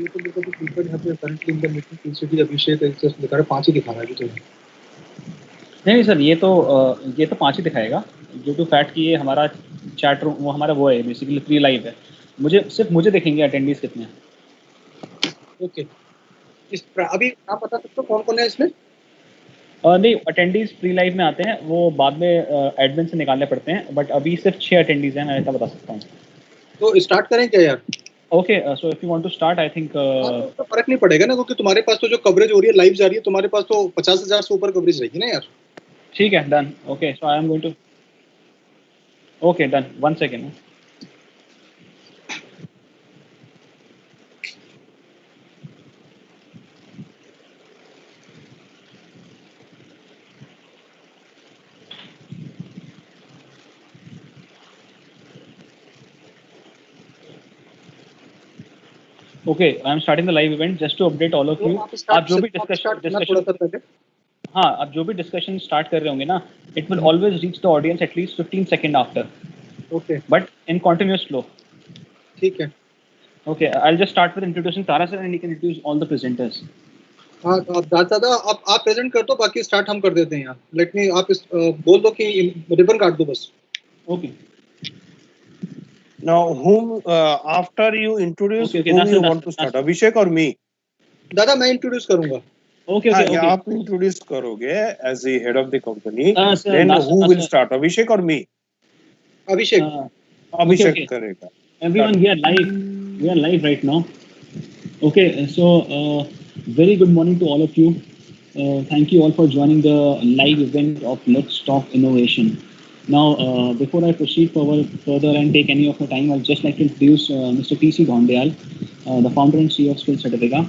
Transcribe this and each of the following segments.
ये तो मेरे को people यहाँ पे currently in the meeting PCD Abhishek just दिखा रहा है 5 ही दिखा रहा है अभी तो। नहीं सर, ये तो 5 ही दिखाएगा ड्यू टू फैक्ट कि ये हमारा चैट रूम वो हमारा वो है बेसिकली प्री लाइव है। मुझे देखेंगे अटेंडीज कितने हैं। ओके, अभी आप बता सकते हो कौन कौन है इसमें? नहीं, अटेंडीज प्री लाइव में आते हैं, वो बाद में एडमिन से निकालने पड़ते हैं, बट अभी सिर्फ 6 अटेंडीज हैं, मैं ऐसा बता सकता हूँ। तो स्टार्ट करें क्या यार? Okay, so if you want to start I think तो फर्क नहीं पड़ेगा ना, क्योंकि तुम्हारे पास तो जो कवरेज हो रही है लाइव जा रही है, तुम्हारे पास तो 50,000 से ऊपर कवरेज रहेगी ना यार। ठीक है, done. Okay, so I am going to okay done, 1 second. Okay, I am starting the live event just to update all of you. आप जो भी डिस्कशन हाँ, आप जो भी डिस्कशन स्टार्ट कर रहे होंगे ना, it will always reach the audience at least 15 second after. Okay, but in continuous flow. ठीक है। Okay, I will just start with introducing Tara sir and he can introduce all the presenters. हाँ, दादा आप present कर दो, बाकी start हम कर देते हैं यहाँ। लेट मी आप बोल दो कि रिबन काट दो बस। Okay, now whom after you introduce whom you want to start, Abhishek or me? दादा मैं इंट्रोड्यूस करूंगा। ओके, आप इंट्रोड्यूस करोगे as the head of the company, then who will start, Abhishek or me? अभिषेक करेगा। Everyone, we are live right now. Okay, so very good morning to all of you. Thank you all for joining the live event of Let's Talk Innovation. Now, before I proceed further and take any of your time, I'd just like to introduce Mr. T.C. Gondyal, the founder and CEO of Skill Certifica.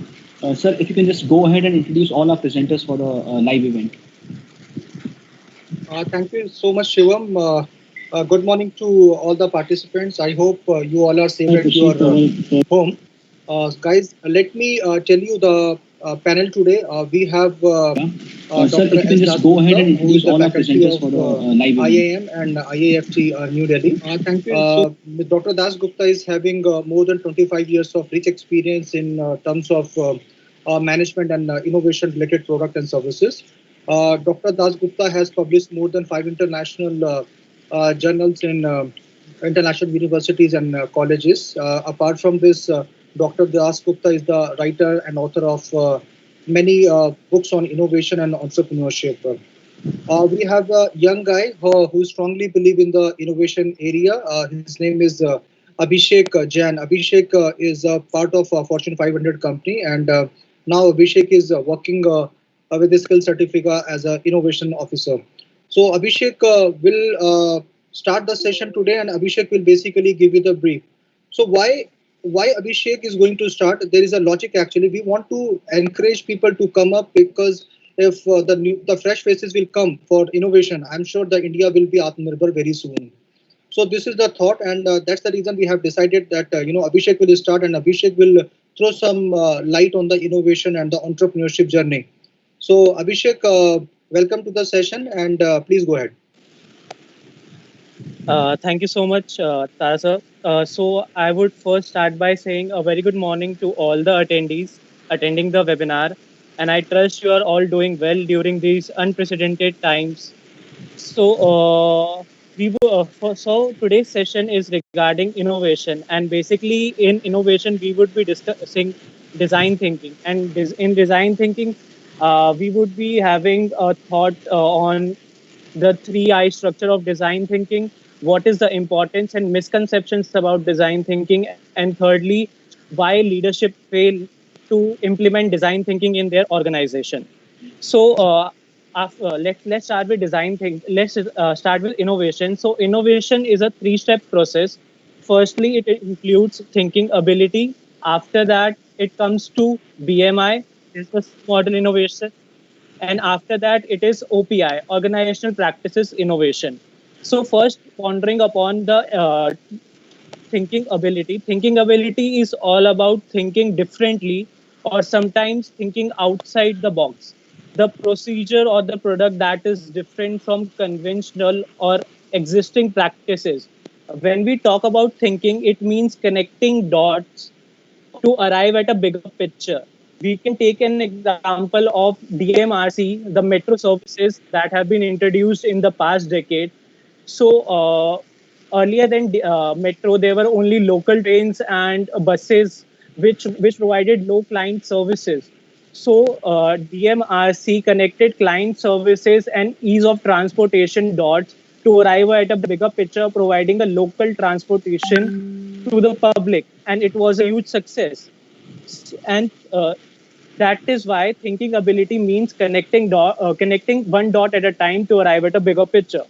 Sir, if you can just go ahead and introduce all our presenters for the live event. Thank you so much, Shivam. Good morning to all the participants. I hope you all are safe at your home. Guys, let me tell you the panel today. We have sir, if you can just go ahead and introduce all our presenters for the live event. IAM and IAFT New Delhi. Thank you. Dr. Das Gupta is having more than 25 years of rich experience in terms of management and innovation related product and services. Dr. Das Gupta has published more than 5 international journals in international universities and colleges. Apart from this, Dr. Das Gupta is the writer and author of many books on innovation and entrepreneurship. We have a young guy who strongly believes in the innovation area. His name is Abhishek Jain. Abhishek is a part of a Fortune 500 company, and now Abhishek is working with the Skill Certifica as an innovation officer. So Abhishek will start the session today, and Abhishek will basically give you the brief. So why Abhishek is going to start? There is a logic actually. We want to encourage people to come up, because if the fresh faces will come for innovation, I'm sure the India will be Atmanirbhar very soon. So this is the thought, and that's the reason we have decided that Abhishek will start, and Abhishek will throw some light on the innovation and the entrepreneurship journey. So Abhishek, welcome to the session, and please go ahead. Thank you so much, Tara sir. So I would first start by saying a very good morning to all the attendees attending the webinar, and I trust you are all doing well during these unprecedented times. So so today's session is regarding innovation, and basically in innovation we would be discussing design thinking, and in design thinking we would be having a thought on the 3I structure of design thinking, what is the importance and misconceptions about design thinking, and thirdly, why leadership fail to implement design thinking in their organization. So let's start with design think. Let's start with innovation. So innovation is a 3-step process. Firstly, it includes thinking ability. After that, it comes to BMI, business model innovation, and after that it is OPI, organizational practices innovation. So first, pondering upon the thinking ability. Thinking ability is all about thinking differently, or sometimes thinking outside the box. The procedure or the product that is different from conventional or existing practices. When we talk about thinking, it means connecting dots to arrive at a bigger picture. We can take an example of DMRC, the metro services that have been introduced in the past decade. So earlier than metro, there were only local trains and buses which provided low client services. So DMRC connected client services and ease of transportation dots to arrive at a bigger picture, providing a local transportation to the public, and it was a huge success. And that is why thinking ability means connecting one dot at a time to arrive at a bigger picture.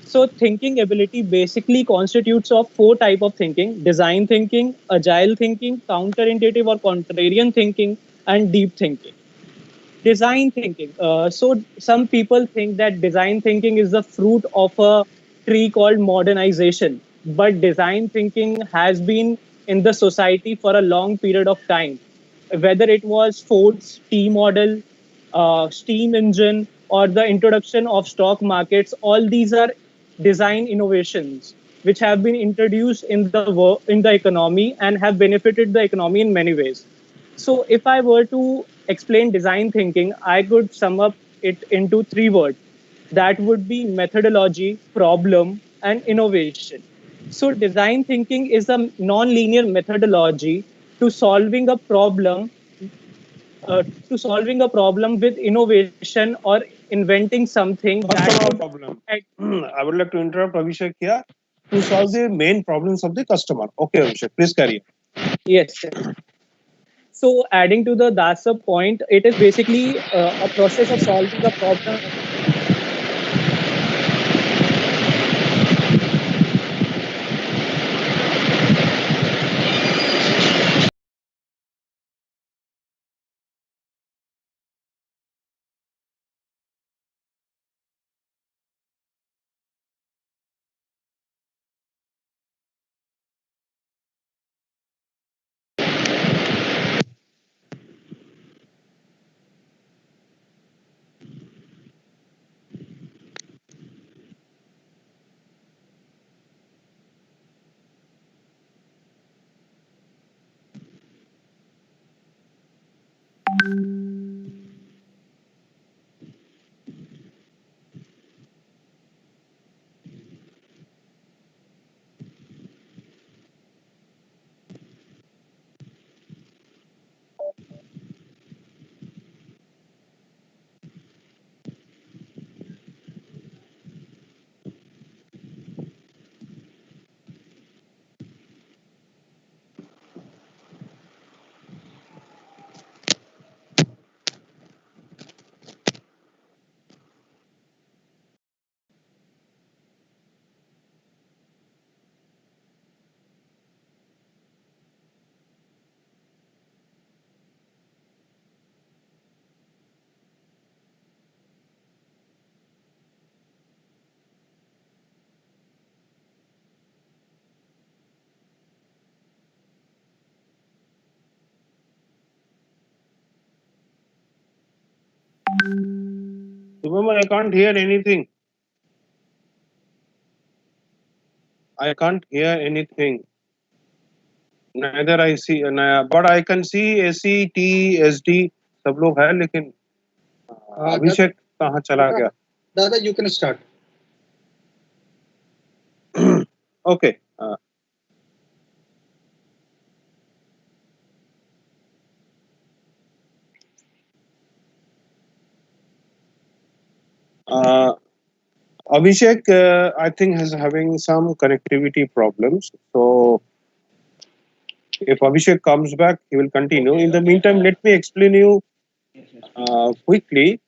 So thinking ability basically constitutes of four type of thinking: design thinking, agile thinking, counterintuitive or contrarian thinking, and deep thinking. Design thinking. So some people think that design thinking is the fruit of a tree called modernization, but design thinking has been in the society for a long period of time. Whether it was Ford's T model, steam engine, or the introduction of stock markets, all these are design innovations which have been introduced in the economy and have benefited the economy in many ways. So if I were to explain design thinking, I could sum up it into three words. That would be methodology, problem, and innovation. So design thinking is a non-linear methodology to solving a problem with innovation or inventing something that Customer would problem. I would like to interrupt Abhishek here to solve the main problems of the customer. Okay, Abhishek, please carry on. yes. So adding to the DASA point, it is basically a process of solving a problem. Remember, I can't hear anything. I can't hear anything. Neither I see, but I can see AC, T, SD. सब लोग हैं लेकिन अभिषेक कहाँ चला गया? Dada, you can start. Okay. Abhishek, I think, is having some connectivity problems. So, if Abhishek comes back, he will continue. In the meantime, let me explain you quickly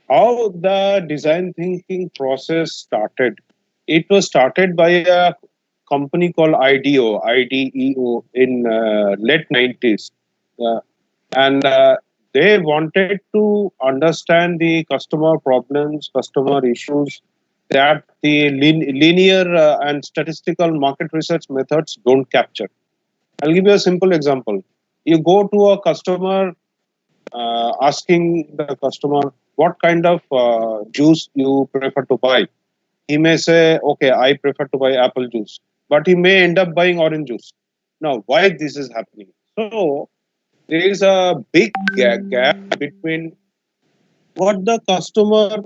how the design thinking process started. It was started by a company called IDEO in late 90s. Uh, and they wanted to understand the customer problems, customer issues that the linear and statistical market research methods don't capture. I'll give you a simple example. You go to a customer asking the customer what kind of juice you prefer to buy. He may say, okay, I prefer to buy apple juice, but he may end up buying orange juice. Now, why this is happening? So there is a big gap between what the customer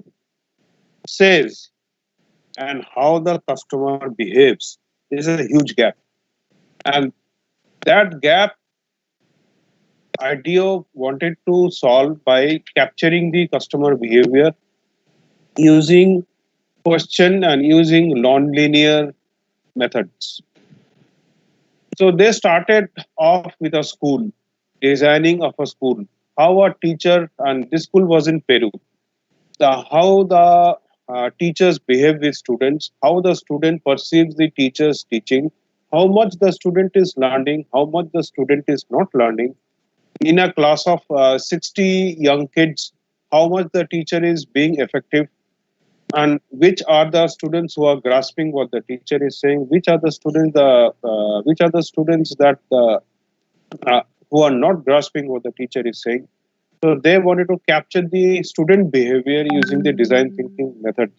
says and how the customer behaves. There is a huge gap. And that gap IDEO wanted to solve by capturing the customer behavior using question and using non-linear methods. So they started off with a school, designing of a school. How a teacher, and this school was in Peru, how the teachers behave with students, how the student perceives the teacher's teaching, how much the student is learning, how much the student is not learning. In a class of 60 young kids, how much the teacher is being effective, and which are the students who are grasping what the teacher is saying, which are the students that who are not grasping what the teacher is saying. So they wanted to capture the student behavior using the design thinking methods,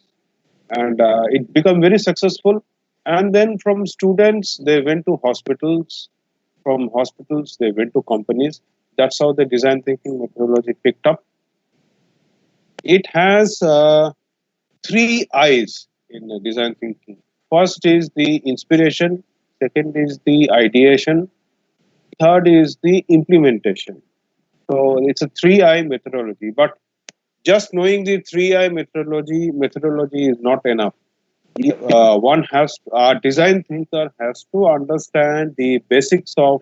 and it became very successful. And then from students, they went to hospitals. From hospitals, they went to companies. That's how the design thinking methodology picked up. It has three I's in design thinking. First is the inspiration, second is the ideation, third is the implementation. So it's a three I methodology. But just knowing the three I methodology is not enough. One has a design thinker has to understand the basics of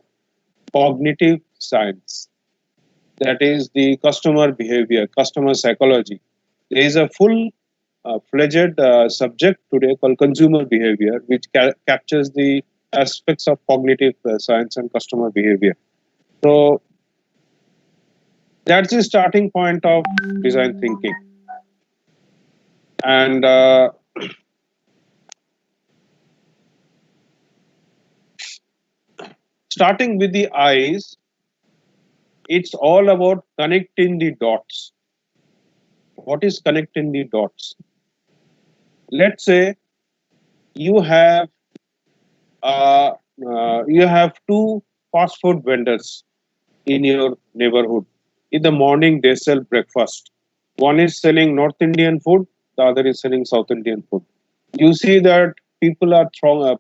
cognitive science. That is the customer behavior, customer psychology. There is a full fledged subject today called consumer behavior, which captures the aspects of cognitive science and customer behavior. So that's the starting point of design thinking. And starting with the eyes, it's all about connecting the dots. What is connecting the dots? Let's say you have two fast food vendors in your neighborhood. In the morning, they sell breakfast. One is selling North Indian food, the other is selling South Indian food. You see that people are crowding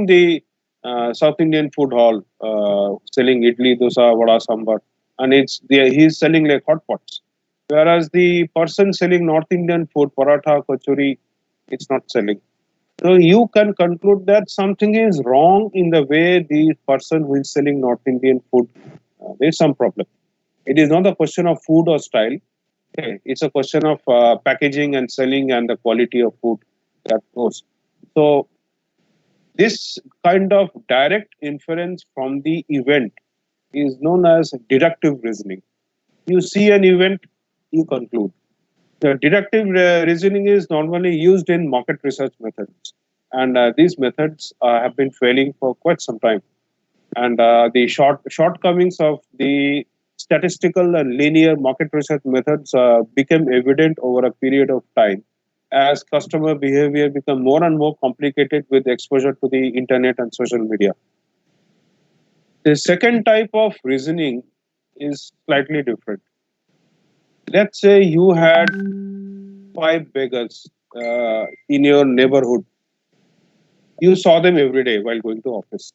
the South Indian food hall, selling idli, dosa, vada, sambar, and he's selling like hot pots. Whereas the person selling North Indian food, paratha, kachori, it's not selling. So you can conclude that something is wrong in the way the person who is selling North Indian food, there's some problem. It is not a question of food or style. Okay. It's a question of packaging and selling and the quality of food that goes. So this kind of direct inference from the event is known as deductive reasoning. You see an event, you conclude. The deductive reasoning is normally used in market research methods, and these methods have been failing for quite some time. And the shortcomings of the statistical and linear market research methods became evident over a period of time as customer behavior became more and more complicated with exposure to the internet and social media. The second type of reasoning is slightly different. Let's say you had five beggars in your neighborhood. You saw them every day while going to office.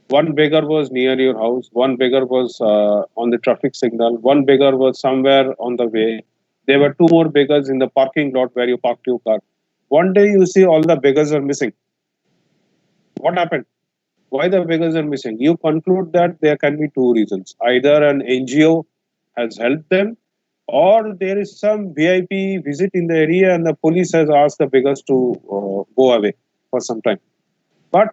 One beggar was near your house, one beggar was on the traffic signal, one beggar was somewhere on the way. There were two more beggars in the parking lot where you parked your car. One day you see all the beggars are missing. What happened? Why the beggars are missing? You conclude that there can be two reasons. Either an NGO has helped them, or there is some VIP visit in the area and the police has asked the beggars to go away for some time. But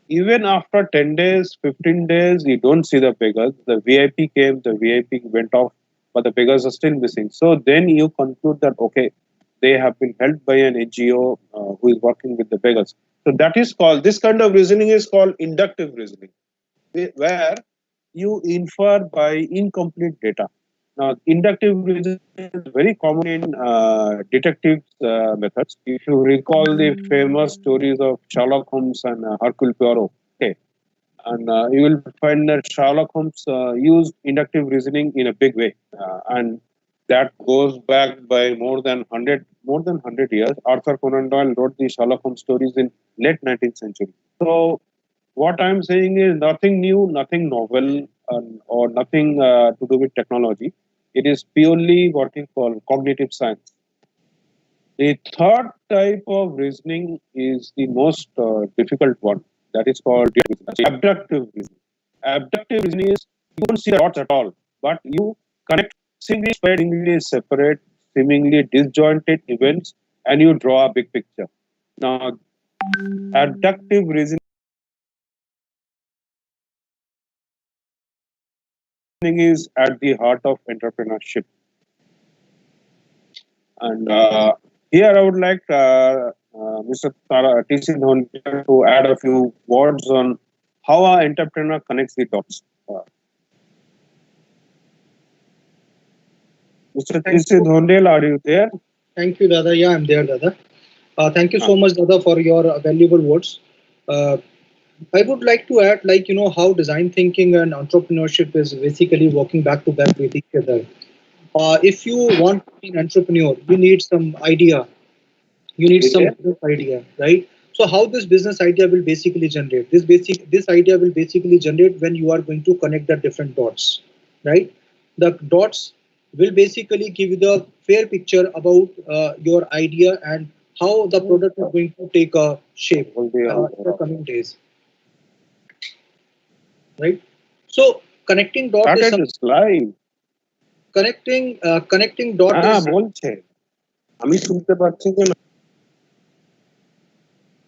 even after 10 days, 15 days, you don't see the beggars. The VIP came, the VIP went off, but the beggars are still missing. So then you conclude that, okay, they have been helped by an NGO who is working with the beggars. So that is called, this kind of reasoning is called inductive reasoning, where you infer by incomplete data. Now, inductive reasoning is very common in detective methods. If you recall the famous stories of Sherlock Holmes and Hercule Poirot, okay, And you will find that Sherlock Holmes used inductive reasoning in a big way, and that goes back by more than 100 years. Arthur Conan Doyle wrote the Sherlock Holmes stories in late 19th century. So what I'm saying is nothing new, nothing novel, or nothing to do with technology. It is purely what we call cognitive science. The third type of reasoning is the most difficult one. That is called abductive reasoning. Abductive reasoning is you don't see the dots at all, but you connect seemingly separate, seemingly disjointed events, and you draw a big picture. Now, abductive reasoning is at the heart of entrepreneurship. And here I would like Mr. T.C. Dhoni to add a few words on how an entrepreneur connects the dots. Mr. T.C. Dhondel, are you there? Thank you, Dada. Yeah, I'm there, Dada. Thank you so much, Dada, for your valuable words. Uh, I would like to add, how design thinking and entrepreneurship is basically working back to back with each other. If you want to be an entrepreneur, you need some idea, you need some Okay. business idea, right? So how this business idea will basically generate? This idea will basically generate when you are going to connect the different dots, right? The dots will basically give you the fair picture about your idea and how the product is going to take a shape in the coming days, right? So connecting dot is Started live. connecting dot is বলছে আমি শুনতে পাচ্ছি যে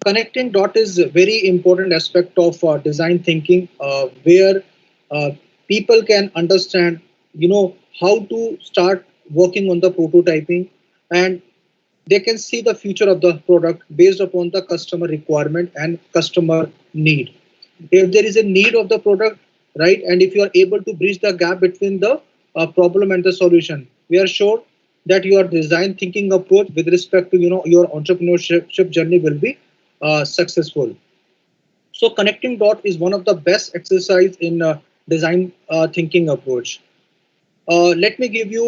connecting dot is a very important aspect of design thinking, where uh, people can understand, how to start working on the prototyping, and they can see the future of the product based upon the customer requirement and customer need. If there is a need of the product, right, and if you are able to bridge the gap between the problem and the solution, we are sure that your design thinking approach with respect to your entrepreneurship journey will be successful. So connecting dot is one of the best exercise in design thinking approach. Let me give you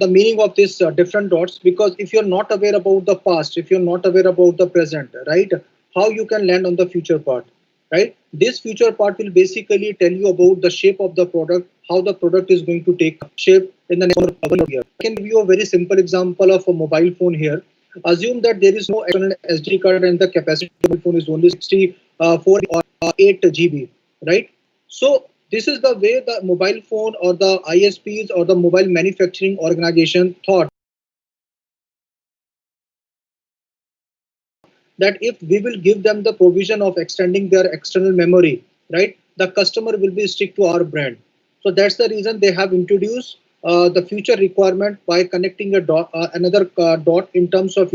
the meaning of this different dots, because if you're not aware about the past, if you're not aware about the present, right, how you can land on the future part, right? This future part will basically tell you about the shape of the product, how the product is going to take shape in the next couple of years. I can give you a very simple example of a mobile phone here. Assume that there is no external SD card and the capacity of the mobile phone is only 64 or 8 GB, right? So this is the way the mobile phone or the ISPs or the mobile manufacturing organization thought that if we will give them the provision of extending their external memory, right, the customer will be stick to our brand. So that's the reason they have introduced the future requirement by connecting a dot, another dot in terms of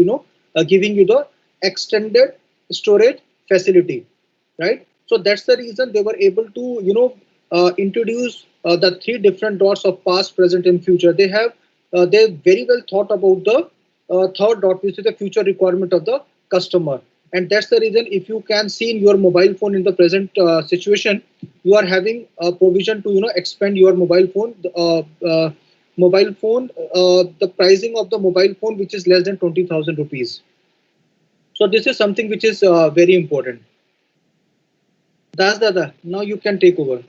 giving you the extended storage facility, right? So that's the reason they were able to introduce the three different dots of past, present, and future. They very well thought about the third dot, which is the future requirement of the customer. And that's the reason if you can see in your mobile phone in the present situation, you are having a provision to expand your mobile phone. The pricing of the mobile phone which is less than 20,000 rupees. So this is something which is very important. That's Dada. Now you can take over.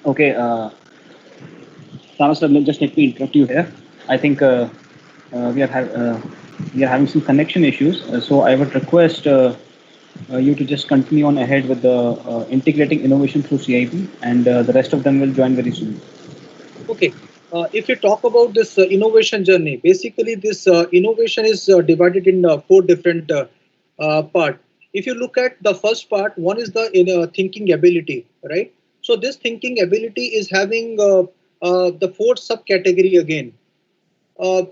Okay, Thanos, just let me interrupt you here. I think we are having some connection issues, so I would request you to just continue on ahead with the integrating innovation through CIP, and the rest of them will join very soon. Okay. If you talk about this innovation journey, basically this innovation is divided in four different part. If you look at the first part, one is the thinking ability, right? So this thinking ability is having the fourth subcategory again. Uh,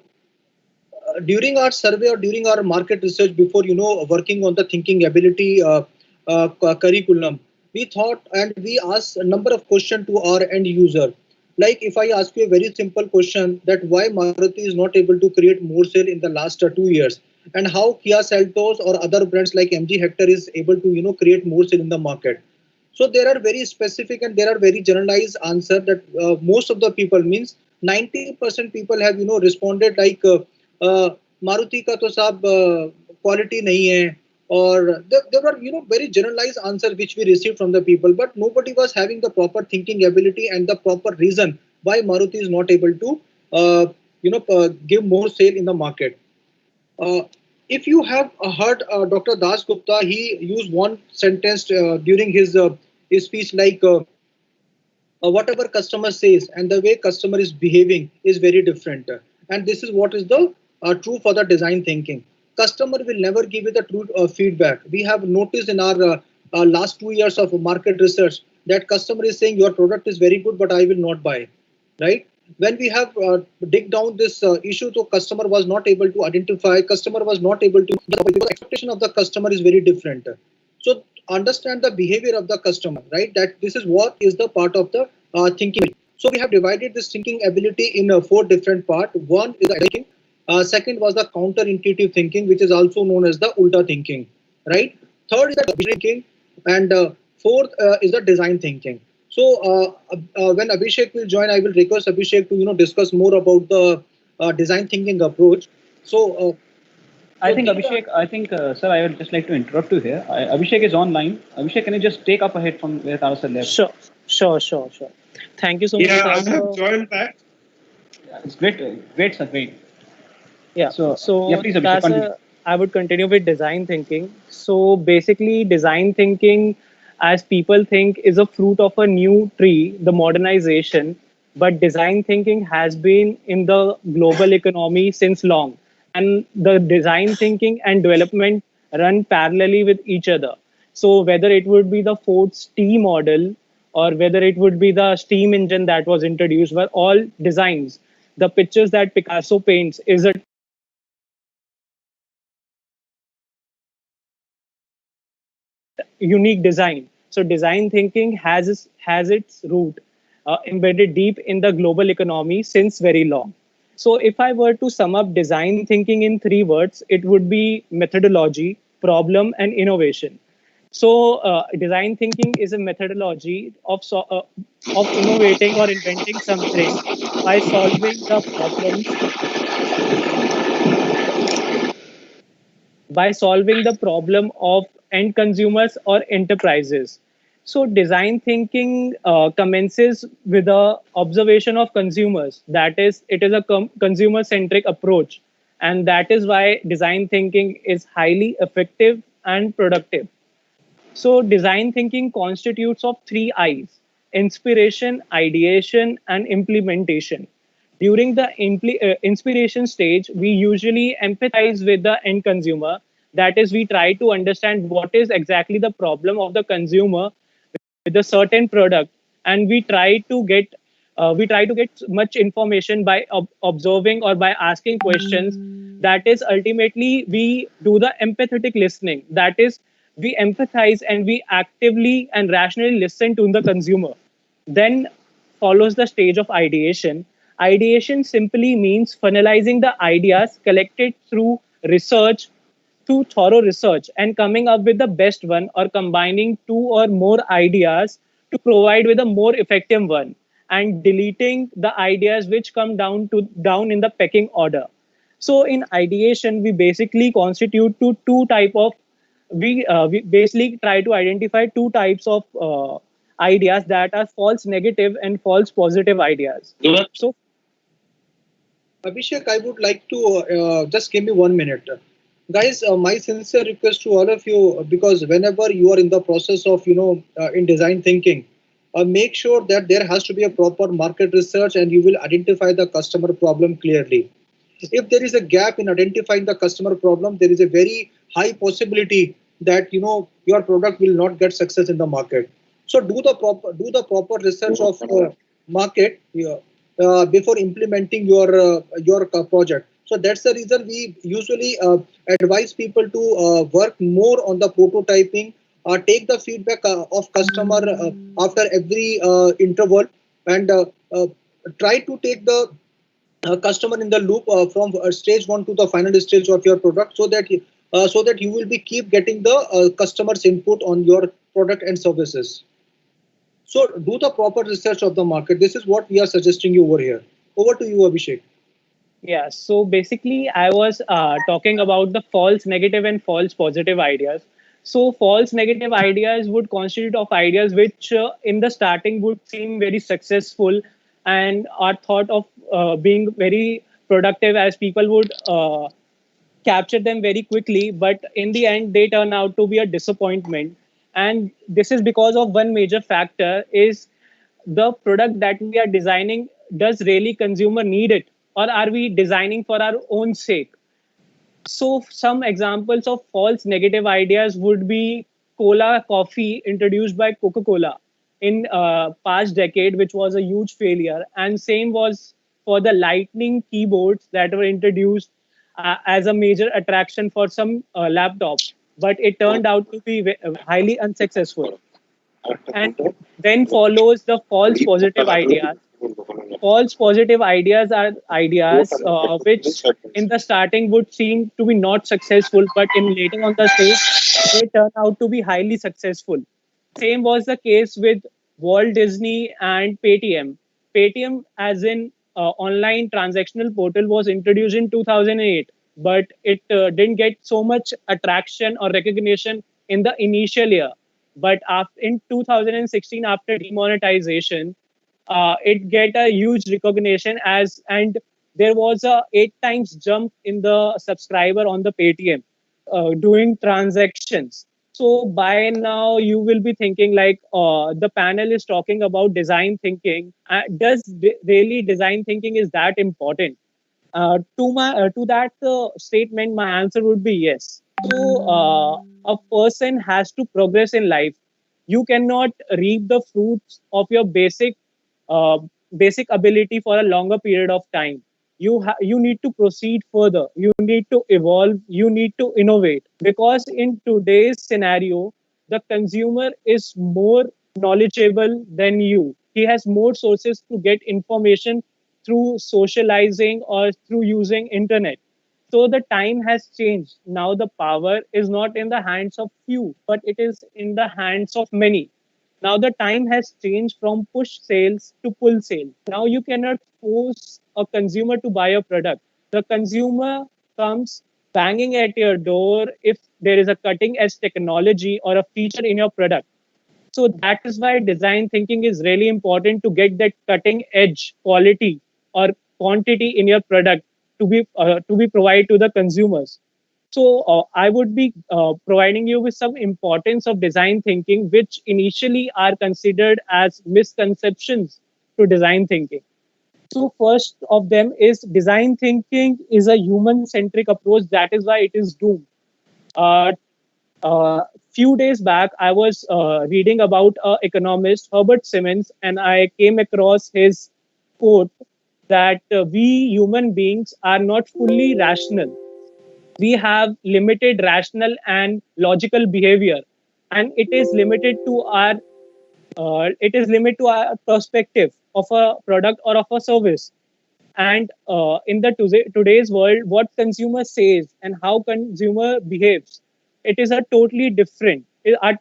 During our survey or during our market research, before working on the thinking ability curriculum, we thought and we asked a number of questions to our end user. Like if I ask you a very simple question, that why Maruti is not able to create more sale in the last 2 years, and how Kia Seltos or other brands like MG Hector is able to create more sale in the market. So there are very specific and there are very generalized answer that most of the people means 90% people have responded like Maruti ka to sab quality nahi hai, or there were very generalized answer which we received from the people, but nobody was having the proper thinking ability and the proper reason why Maruti is not able to give more sale in the market. uh, if you have heard Dr. Das Gupta, he used one sentence during his speech like whatever customer says and the way customer is behaving is very different. And this is what is the true for the design thinking. Customer will never give you the true feedback. We have noticed in our last 2 years of market research that customer is saying your product is very good, but I will not buy. Right? When we have dig down this issue, so customer was not able to identify, customer was not able to, because expectation of the customer is very different. So understand the behavior of the customer, right? That this is what is the part of the thinking. So we have divided this thinking ability in four different parts. One is the thinking. Second was the counterintuitive thinking, which is also known as the ulta thinking, right? Third is the thinking, and fourth is the design thinking. So when Abhishek will join, I will request Abhishek to discuss more about the design thinking approach. So I think Abhishek, sir, I would just like to interrupt you here. Abhishek is online. Abhishek, can you just take up ahead from where Tara sir left? Sure. Thank you so much. Yeah, I have joined back. Yeah, it's great, sir, great. Yeah. So, yeah, please, Abhishek, That's continue. I would continue with design thinking. So basically, design thinking, as people think, is a fruit of a new tree, the modernization. But design thinking has been in the global economy since long, and the design thinking and development run parallelly with each other. So whether it would be the Ford's T model or whether it would be the steam engine that was introduced, were all designs. The pictures that Picasso paints is a unique design. So design thinking has its root embedded deep in the global economy since very long. So if I were to sum up design thinking in three words, it would be methodology, problem, and innovation. So design thinking is a methodology of innovating or inventing something by solving the problems by solving the problem of end consumers or enterprises. So design thinking commences with the observation of consumers. That is, it is a consumer centric approach. And that is why design thinking is highly effective and productive. So design thinking constitutes of three I's: inspiration, ideation, and implementation. During the inspiration stage, we usually empathize with the end consumer. That is, we try to understand what is exactly the problem of the consumer with a certain product, and we try to get much information by observing or by asking questions. That is, ultimately we do the empathetic listening. That is, we empathize and we actively and rationally listen to the consumer. Then follows the stage of ideation. Ideation simply means finalizing the ideas collected through thorough research and coming up with the best one, or combining two or more ideas to provide with a more effective one, and deleting the ideas which come down in the pecking order. So in ideation, we basically constitute to two type of we basically try to identify two types of ideas, that are false negative and false positive ideas. So Abhishek, I would like to just give me 1 minute. Guys, my sincere request to all of you, because whenever you are in the process of, in design thinking, make sure that there has to be a proper market research and you will identify the customer problem clearly. If there is a gap in identifying the customer problem, there is a very high possibility that your product will not get success in the market. So do the proper research of market before implementing your project. So that's the reason we usually advise people to work more on the prototyping, take the feedback of customer after every interval, and try to take the customer in the loop from stage one to the final stage of your product, so that you will be keep getting the customers input on your product and services. So do the proper research of the market. This is what we are suggesting you over here. Over to you, Abhishek. Yeah, so basically, I was talking about the false negative and false positive ideas. So, false negative ideas would constitute of ideas which, in the starting, would seem very successful and are thought of being very productive, as people would capture them very quickly. But in the end, they turn out to be a disappointment. And this is because of one major factor: is the product that we are designing, does really consumer need it, or are we designing for our own sake? So some examples of false negative ideas would be cola coffee introduced by Coca-Cola in past decade, which was a huge failure, and same was for the lightning keyboards that were introduced as a major attraction for some laptop, but it turned out to be highly unsuccessful. And then follows the false positive ideas. False positive ideas are ideas which in the starting would seem to be not successful, but in later on the stage they turn out to be highly successful. Same was the case with Walt Disney and Paytm. Paytm, as in online transactional portal, was introduced in 2008, but it didn't get so much attraction or recognition in the initial year. But after, in 2016, after demonetization, it get a huge recognition, as and there was a 8 times jump in the subscriber on the Paytm doing transactions. So by now you will be thinking like the panel is talking about design thinking. Does really design thinking is that important? To that statement, my answer would be yes. So a person has to progress in life. You cannot reap the fruits of your uh, basic ability for a longer period of time. You need to proceed further. You need to evolve. You need to innovate, because in today's scenario, the consumer is more knowledgeable than you. He has more sources to get information through socializing or through using internet. So the time has changed. Now the power is not in the hands of few, but it is in the hands of many. Now the time has changed from push sales to pull sales. Now you cannot force a consumer to buy a product. The consumer comes banging at your door if there is a cutting edge technology or a feature in your product. So that is why design thinking is really important, to get that cutting edge quality or quantity in your product to be provided to the consumers. So I would be providing you with some importance of design thinking, which initially are considered as misconceptions to design thinking. So first of them is design thinking is a human centric approach. That is why it is doomed. Uh, Few days back, I was reading about economist Herbert Simmons, and I came across his quote that we human beings are not fully rational. We have limited rational and logical behavior, and it is limited to our perspective of a product or of a service. And in the today's world, what consumer says and how consumer behaves, it is a totally different are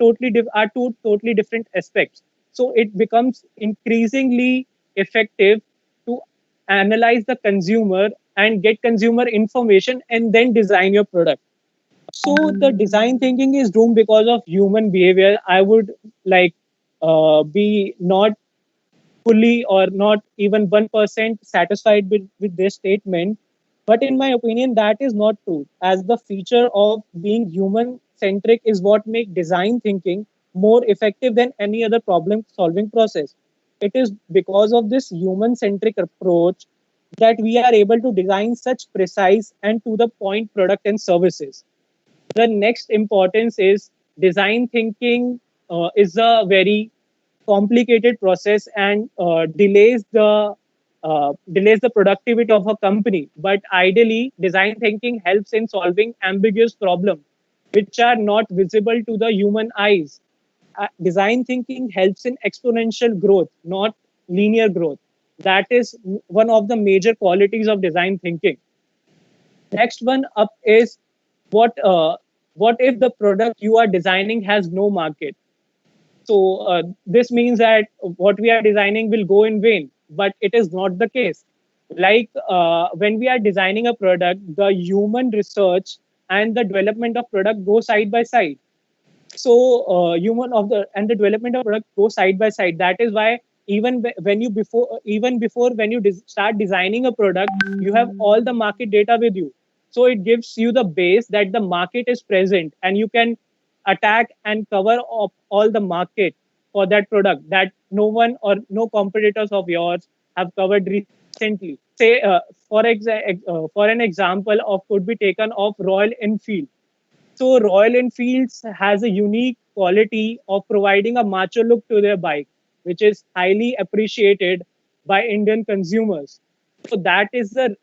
are two totally different aspects. So it becomes increasingly effective to analyze the consumer and get consumer information and then design your product. So the design thinking is doomed because of human behavior. I would like be not fully or not even 1% satisfied with this statement. But in my opinion, that is not true, as the feature of being human centric is what makes design thinking more effective than any other problem solving process. It is because of this human centric approach that we are able to design such precise and to the point product and services. The next importance is design thinking is a very complicated process and delays the productivity of a company. But ideally, design thinking helps in solving ambiguous problems which are not visible to the human eyes. Design thinking helps in exponential growth, not linear growth. That is one of the major qualities of design thinking. Next one up is what what if the product you are designing has no market? So this means that what we are designing will go in vain, but it is not the case. Like when we are designing a product, the human research and the development of product go side by side. So human of the and the development of product go side by side. That is why when you before even before when you start designing a product, you have all the market data with you. So it gives you the base that the market is present, and you can attack and cover up all the market for that product that no one or no competitors of yours have covered recently. Say for an example of could be taken of Royal Enfield. So Royal Enfields has a unique quality of providing a macho look to their bike, which is highly appreciated by Indian consumers. So that is the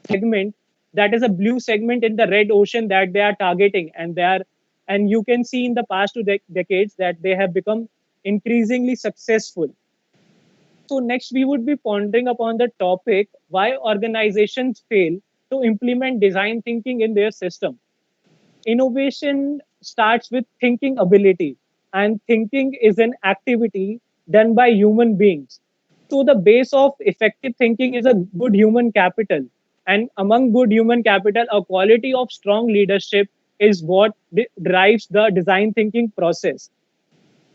segment, that is a blue segment in the red ocean that they are targeting, and you can see in the past two decades that they have become increasingly successful. So next we would be pondering upon the topic why organizations fail to implement design thinking in their system. Innovation starts with thinking ability, and thinking is an activity done by human beings. So the base of effective thinking is a good human capital, and among good human capital, a quality of strong leadership is what drives the design thinking process.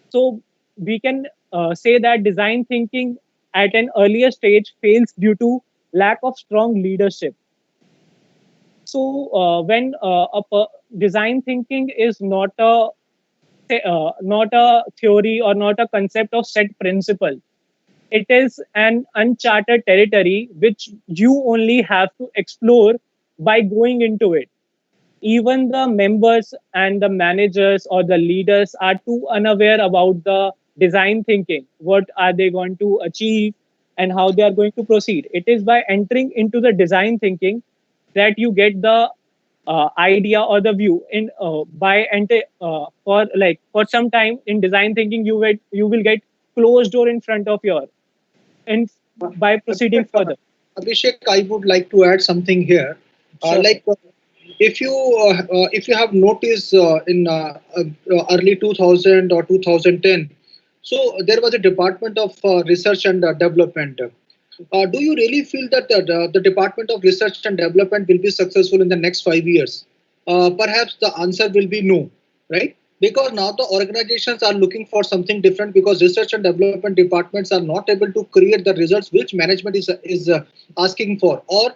So we can say that design thinking at an earlier stage fails due to lack of strong leadership. So when design thinking is not a theory or not a concept of set principle, it is an uncharted territory which you only have to explore by going into it. Even the members and the managers or the leaders are too unaware about the design thinking. What are they going to achieve and how they are going to proceed? It is by entering into the design thinking that you get the idea or the view in by enter for some time in design thinking you will get closed door in front of your and by proceeding Abhishek, further. Abhishek, I would like to add something here. Sure. Like if you have noticed early 2000 or 2010, so there was a department of research and development. Do you really feel that the department of research and development will be successful in the next 5 years? Perhaps the answer will be no, right? Because now the organizations are looking for something different, because research and development departments are not able to create the results which management is asking for, or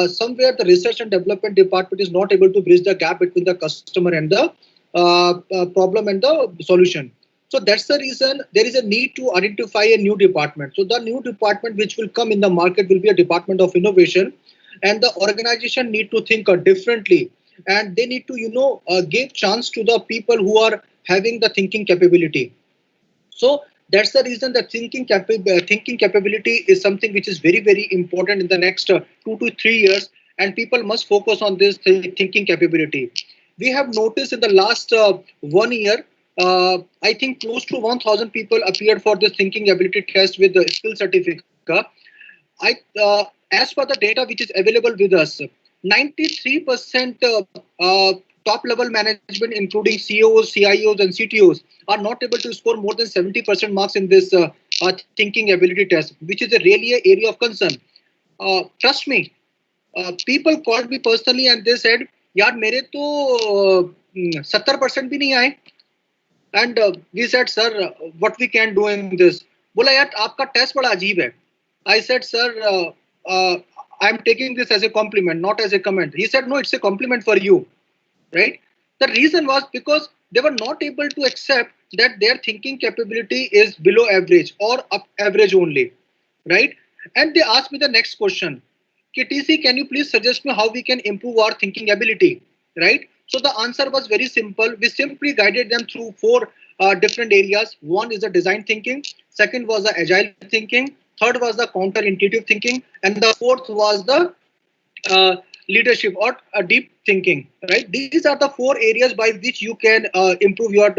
somewhere the research and development department is not able to bridge the gap between the customer and the problem and the solution. So that's the reason there is a need to identify a new department. So the new department which will come in the market will be a department of innovation, and the organization need to think differently, and they need to give chance to the people who are having the thinking capability. So that's the reason that thinking capability is something which is very, very important in the next 2 to 3 years, and people must focus on this thinking capability. We have noticed in the last 1 year, I think close to 1,000 people appeared for this thinking ability test with the skill certificate. I, as per the data which is available with us, 93% top level management, including CEOs, CIOs, and CTOs, are not able to score more than 70% marks in this thinking ability test, which is a really a area of concern. Trust me, people called me personally and they said, "यार मेरे तो 70% भी नहीं आए." And we said, "Sir, what we can do in this?" बोला यार आपका test बड़ा अजीब है. I said, "Sir, I'm taking this as a compliment, not as a comment." He said, "No, it's a compliment for you." Right? The reason was because they were not able to accept that their thinking capability is below average or up average only. Right? And they asked me the next question. KTC, can you please suggest me how we can improve our thinking ability? Right? So the answer was very simple. We simply guided them through four different areas. One is the design thinking. Second was the agile thinking. Third was the counterintuitive thinking. And the fourth was the leadership or deep thinking. Right? These are the four areas by which you can improve your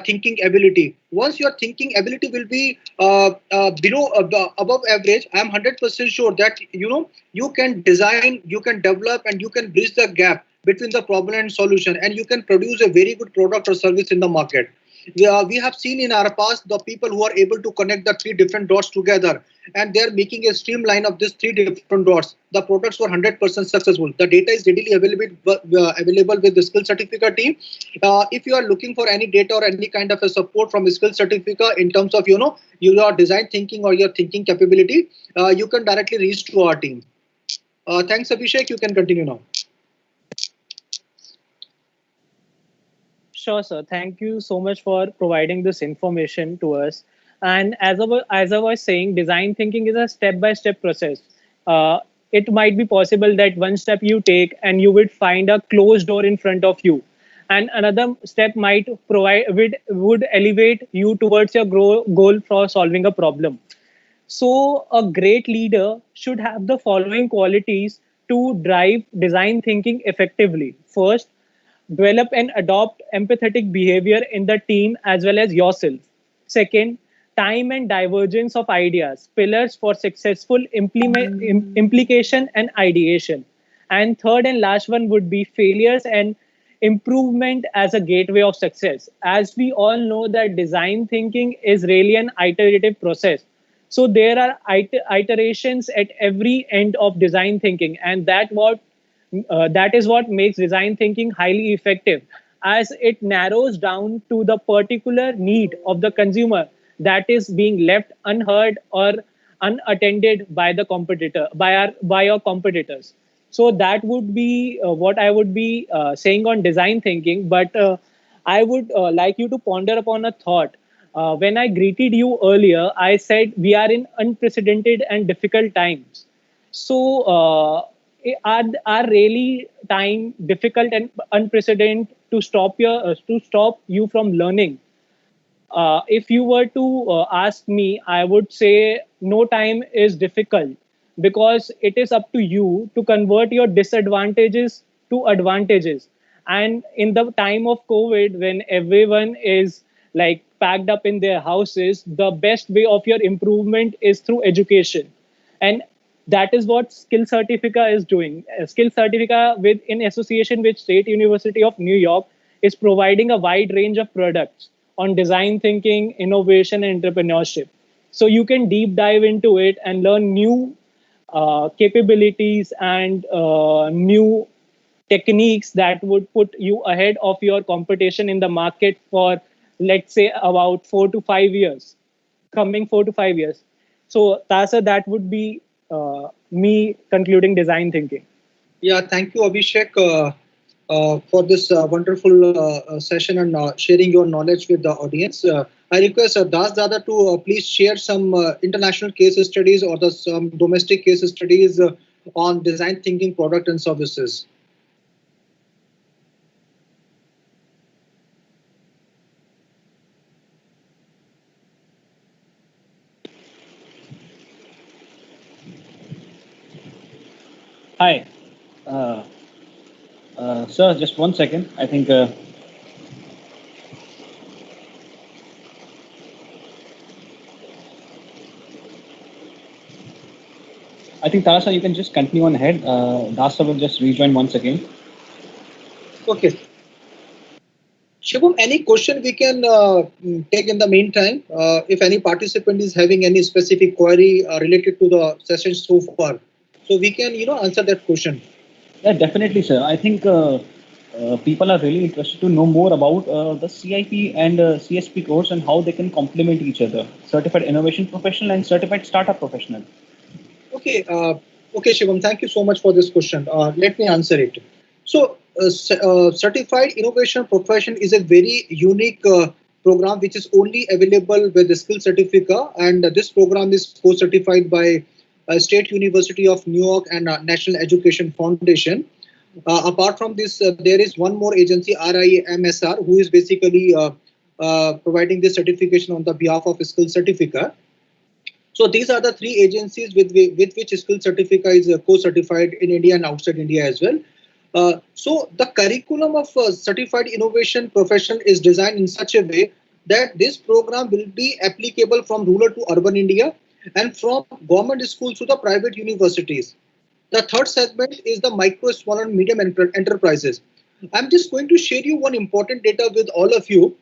thinking ability. Once your thinking ability will be below above average, I am 100% sure that you can design, you can develop, and you can bridge the gap between the problem and solution, and you can produce a very good product or service in the market. We have seen in our past the people who are able to connect the three different dots together, and they are making a streamline of these three different dots. The products were 100% successful. The data is readily available with the skill certificate team. If you are looking for any data or any kind of a support from a skill certificate in terms of your design thinking or your thinking capability, you can directly reach to our team. Thanks, Abhishek. You can continue now. Sure, sir. Thank you so much for providing this information to us. And as I was saying, design thinking is a step-by-step process. Uh, it might be possible that one step you take and you would find a closed door in front of you, and another step might provide would elevate you towards your goal for solving a problem. So, a great leader should have the following qualities to drive design thinking effectively. First, develop and adopt empathetic behavior in the team as well as yourself. Second, time and divergence of ideas, pillars for successful implication and ideation. And third and last one would be failures and improvement as a gateway of success. As we all know that design thinking is really an iterative process. So there are iterations at every end of design thinking, and that is what makes design thinking highly effective, as it narrows down to the particular need of the consumer that is being left unheard or unattended by the competitor by your competitors. So that would be what I would be saying on design thinking. But I would like you to ponder upon a thought. When I greeted you earlier, I said we are in unprecedented and difficult times. So, are really time difficult and unprecedented to stop you from learning? If you were to ask me, I would say no time is difficult, because it is up to you to convert your disadvantages to advantages. And in the time of COVID, when everyone is like packed up in their houses, the best way of your improvement is through education. And that is what Skill Certifica is doing. Skill Certifica, with in association with State University of New York, is providing a wide range of products on design thinking, innovation, and entrepreneurship. So you can deep dive into it and learn new capabilities and new techniques that would put you ahead of your competition in the market for, let's say, about 4 to 5 years, coming 4 to 5 years. So, Tasa, that would be me concluding design thinking. Yeah, thank you, Abhishek, for this wonderful session and sharing your knowledge with the audience. I request Das Dada to please share some international case studies or some domestic case studies on design thinking product and services. Hi, uh, sir. Just one second. I think Tarasa, you can just continue on ahead. Dasa will just rejoin once again. Okay. Shivam, any question we can take in the meantime? If any participant is having any specific query related to the session so far, so we can answer that question. Yeah, definitely, sir. I think people are really interested to know more about the CIP and CSP course and how they can complement each other. Certified Innovation Professional and Certified Startup Professional. Okay, okay, Shivam, thank you so much for this question. Let me answer it. So, Certified Innovation Profession is a very unique program which is only available with the Skill Certificate, and this program is co-certified by State University of New York and National Education Foundation. Apart from this, there is one more agency, RIMSR, who is basically providing this certification on the behalf of Skill Certificate. So these are the three agencies with which Skill Certificate is co-certified in India and outside India as well. So the curriculum of certified innovation profession is designed in such a way that this program will be applicable from rural to urban India and from government schools to the private universities. The third segment is the micro, small and medium enterprises. I'm just going to share you one important data with all of you.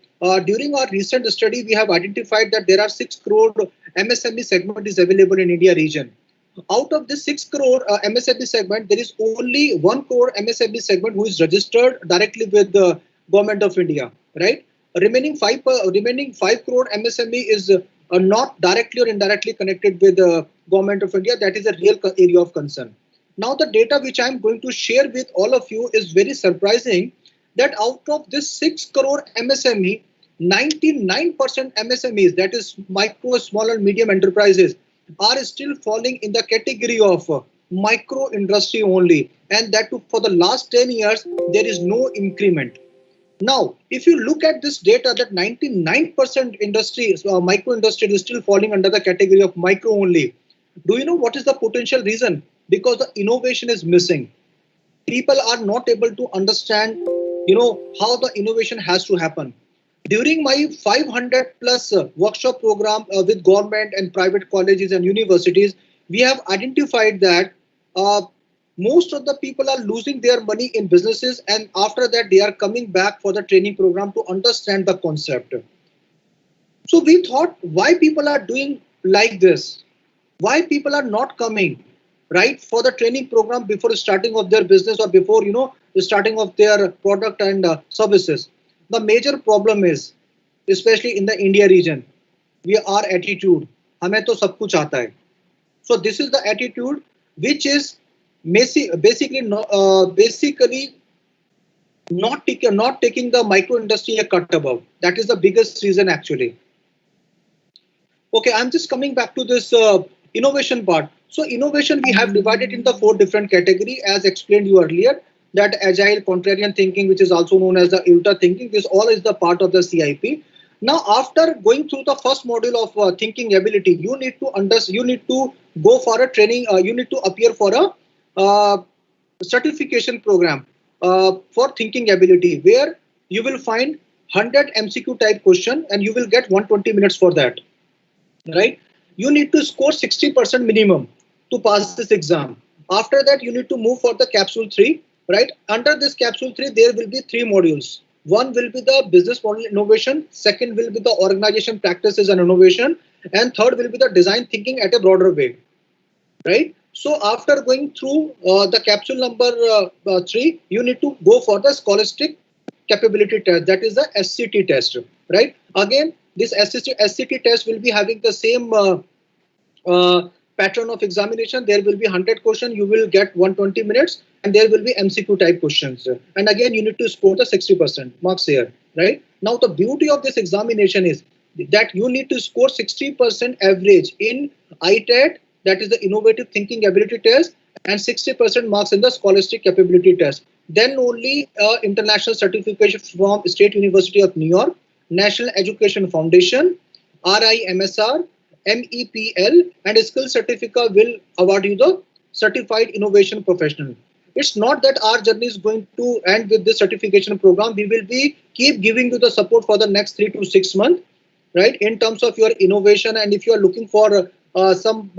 During our recent study, we have identified that there are 6 crore MSME segment is available in India region. Out of this 6 crore MSME segment, there is only 1 crore MSME segment who is registered directly with the government of India, right? Remaining 5 crore MSME is not directly or indirectly connected with the government of India. That is a real area of concern. Now, the data which I'm going to share with all of you is very surprising that out of this 6 crore MSME, 99% MSMEs, that is micro, small and medium enterprises, are still falling in the category of micro industry only, and that too for the last 10 years there is no increment. Now, if you look at this data that 99% industry, micro industry is still falling under the category of micro only, do you know what is the potential reason? Because the innovation is missing. People are not able to understand, how the innovation has to happen. During my 500 plus workshop program with government and private colleges and universities, we have identified that uh, most of the people are losing their money in businesses, and after that they are coming back for the training program to understand the concept. So we thought, why people are doing like this? Why people are not coming, right, for the training program before starting of their business or before, the starting of their product and services? The major problem is, especially in the India region, we are attitude. हमें तो सब कुछ आता है. So this is the attitude which is basically not taking the micro industry a cut above. That is the biggest reason actually. Okay, I'm just coming back to this innovation part. So innovation we have divided into 4 different categories as explained you earlier. That agile, contrarian thinking, which is also known as the ultra thinking, this all is the part of the CIP. Now, after going through the first module of thinking ability, you need to go for a training. You need to appear for a certification program for thinking ability, where you will find 100 MCQ type question and you will get 120 minutes for that. Right? You need to score 60% minimum to pass this exam. After that, you need to move for the capsule 3. Right? Under this capsule 3, there will be 3 modules. One will be the business model innovation, second will be the organization practices and innovation, and third will be the design thinking at a broader way. Right? So after going through the capsule number 3, you need to go for the scholastic capability test, that is the SCT test. Right? Again, this SCT test will be having the same pattern of examination. There will be 100 questions, you will get 120 minutes, and there will be MCQ type questions. And again, you need to score the 60% marks here. Right? Now, the beauty of this examination is that you need to score 60% average in ITET, that is the innovative thinking ability test, and 60% marks in the scholastic capability test. Then only international certification from State University of New York, National Education Foundation, RIMSR, MEPL, and a skill certificate will award you the certified innovation professional. It's not that our journey is going to end with this certification program. We will be keep giving you the support for the next 3 to 6 months, right, in terms of your innovation. And if you are looking for some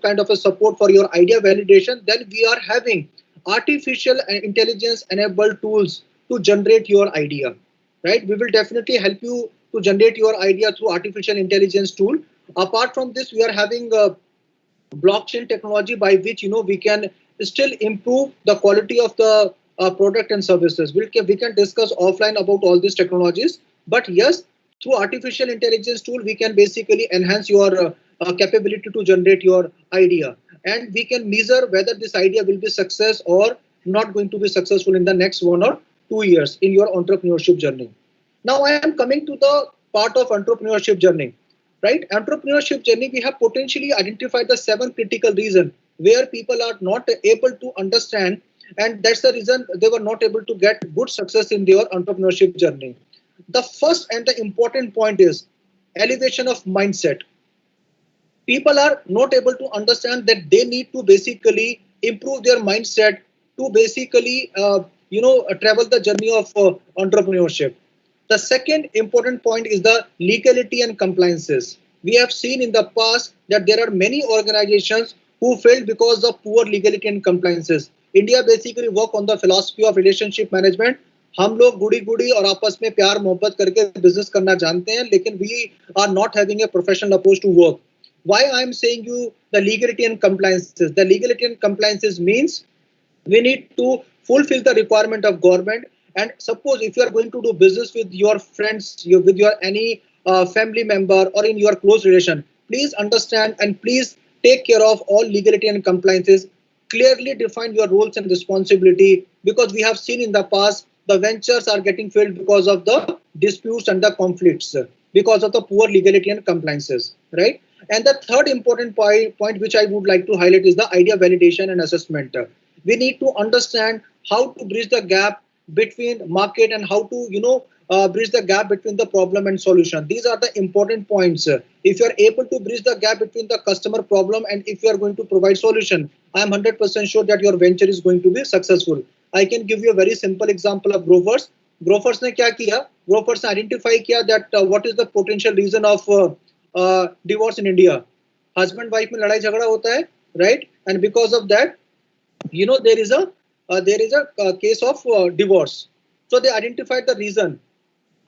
kind of a support for your idea validation, then we are having artificial intelligence enabled tools to generate your idea. Right? We will definitely help you to generate your idea through artificial intelligence tool. Apart from this, we are having blockchain technology by which we can still improve the quality of the product and services. We can discuss offline about all these technologies, but yes, through artificial intelligence tool we can basically enhance your capability to generate your idea, and we can measure whether this idea will be success or not going to be successful in the next 1 or 2 years in your entrepreneurship journey. Now I am coming to the part of entrepreneurship journey. Right? Entrepreneurship journey, we have potentially identified the 7 critical reasons where people are not able to understand, and that's the reason they were not able to get good success in their entrepreneurship journey. The first and the important point is elevation of mindset. People are not able to understand that they need to basically improve their mindset to basically travel the journey of entrepreneurship. The second important point is the legality and compliances. We have seen in the past that there are many organizations who failed because of poor legality and compliances. India basically work on the philosophy of relationship management. हम लोग गुड़ी गुड़ी और आपस में प्यार मोहब्बत करके business करना जानते हैं, लेकिन we are not having a professional approach to work. Why I am saying you the legality and compliances? The legality and compliances means we need to fulfill the requirement of government. And suppose if you are going to do business with your friends, with your any family member or in your close relation, please understand and please take care of all legality and compliances. Clearly define your roles and responsibility, because we have seen in the past the ventures are getting failed because of the disputes and the conflicts, because of the poor legality and compliances, right? And the third important point which I would like to highlight is the idea validation and assessment. We need to understand how to bridge the gap between market and how to bridge the gap between the problem and solution. These are the important points. If you are able to bridge the gap between the customer problem and if you are going to provide solution, I am 100% sure that your venture is going to be successful. I can give you a very simple example of Grofers. Grofers ने क्या किया? Grofers ने identify किया that what is the potential reason of divorce in India. Husband wife में लड़ाई झगड़ा होता है, right? And because of that, there is a case of divorce. So they identified the reason.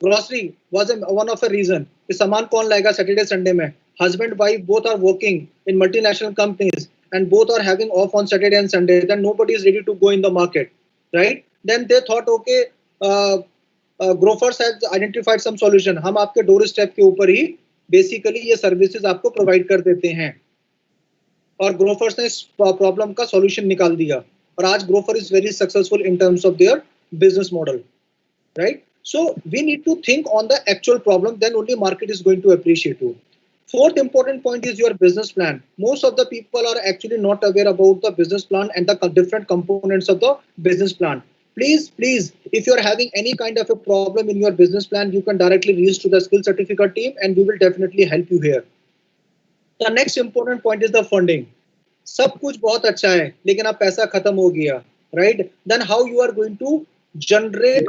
Grocery was one of the reason. कि सामान कौन लाएगा Saturday Sunday में? Husband wife both are working in multinational companies and both are having off on Saturday and Sunday. Then nobody is ready to go in the market, right? Then they thought, okay, Grofers has identified some solution. हम आपके door step के ऊपर ही basically ये services आपको provide कर देते हैं. और ग्रोफर्स ने इस प्रॉब्लम का सॉल्यूशन निकाल दिया और आज Grofer is very successful in terms of their business model, right? So we need to think on the actual problem, then only market is going to appreciate you. Fourth important point is your business plan. Most of the people are actually not aware about the business plan and the different components of the business plan. Please, if you are having any kind of a problem in your business plan, you can directly reach to the skill certificate team and we will definitely help you here. The next important point is the funding. सब कुछ बहुत अच्छा है लेकिन अब पैसा खत्म हो गया, right? Then how you are going to generate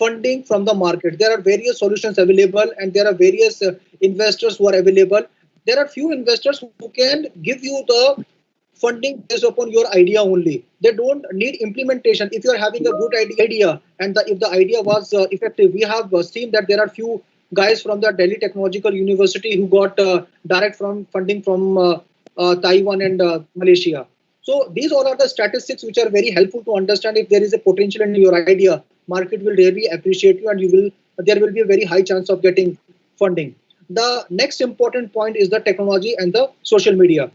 funding from the market? There are various solutions available and there are various investors who are available. There are few investors who can give you the funding based upon your idea only. They don't need implementation. If you are having a good idea and if the idea was effective, we have seen that there are few guys from the Delhi Technological University who got direct from funding from Taiwan and Malaysia. So these all are the statistics which are very helpful to understand if there is a potential in your idea. Market will really appreciate you and there will be a very high chance of getting funding. The next important point is the technology and the social media.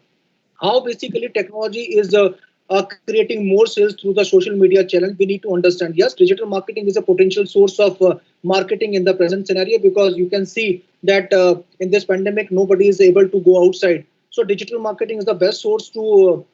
How basically technology is creating more sales through the social media channel. We need to understand, yes, digital marketing is a potential source of marketing in the present scenario, because you can see that in this pandemic nobody is able to go outside. So digital marketing is the best source to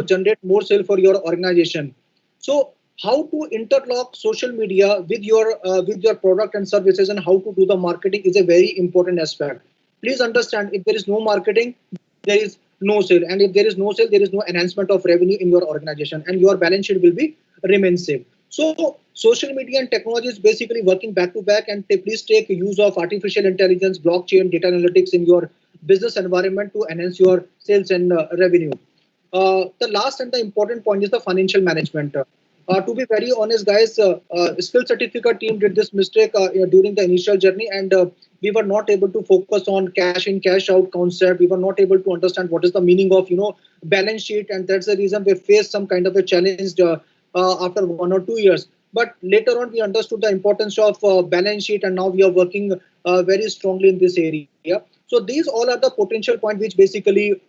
generate more sale for your organization. So how to interlock social media with your product and services and how to do the marketing is a very important aspect. Please understand, if there is no marketing, there is no sale, and if there is no sale, there is no enhancement of revenue in your organization and your balance sheet will be remain same. So social media and technology is basically working back to back, and please take use of artificial intelligence, blockchain, data analytics in your business environment to enhance your sales and revenue. The last and the important point is the financial management. To be very honest, guys, skill certificate team did this mistake during the initial journey, and we were not able to focus on cash in, cash out concept. We were not able to understand what is the meaning of balance sheet, and that's the reason we faced some kind of a challenge after 1 or 2 years. But later on, we understood the importance of balance sheet, and now we are working very strongly in this area. So these all are the potential points which basically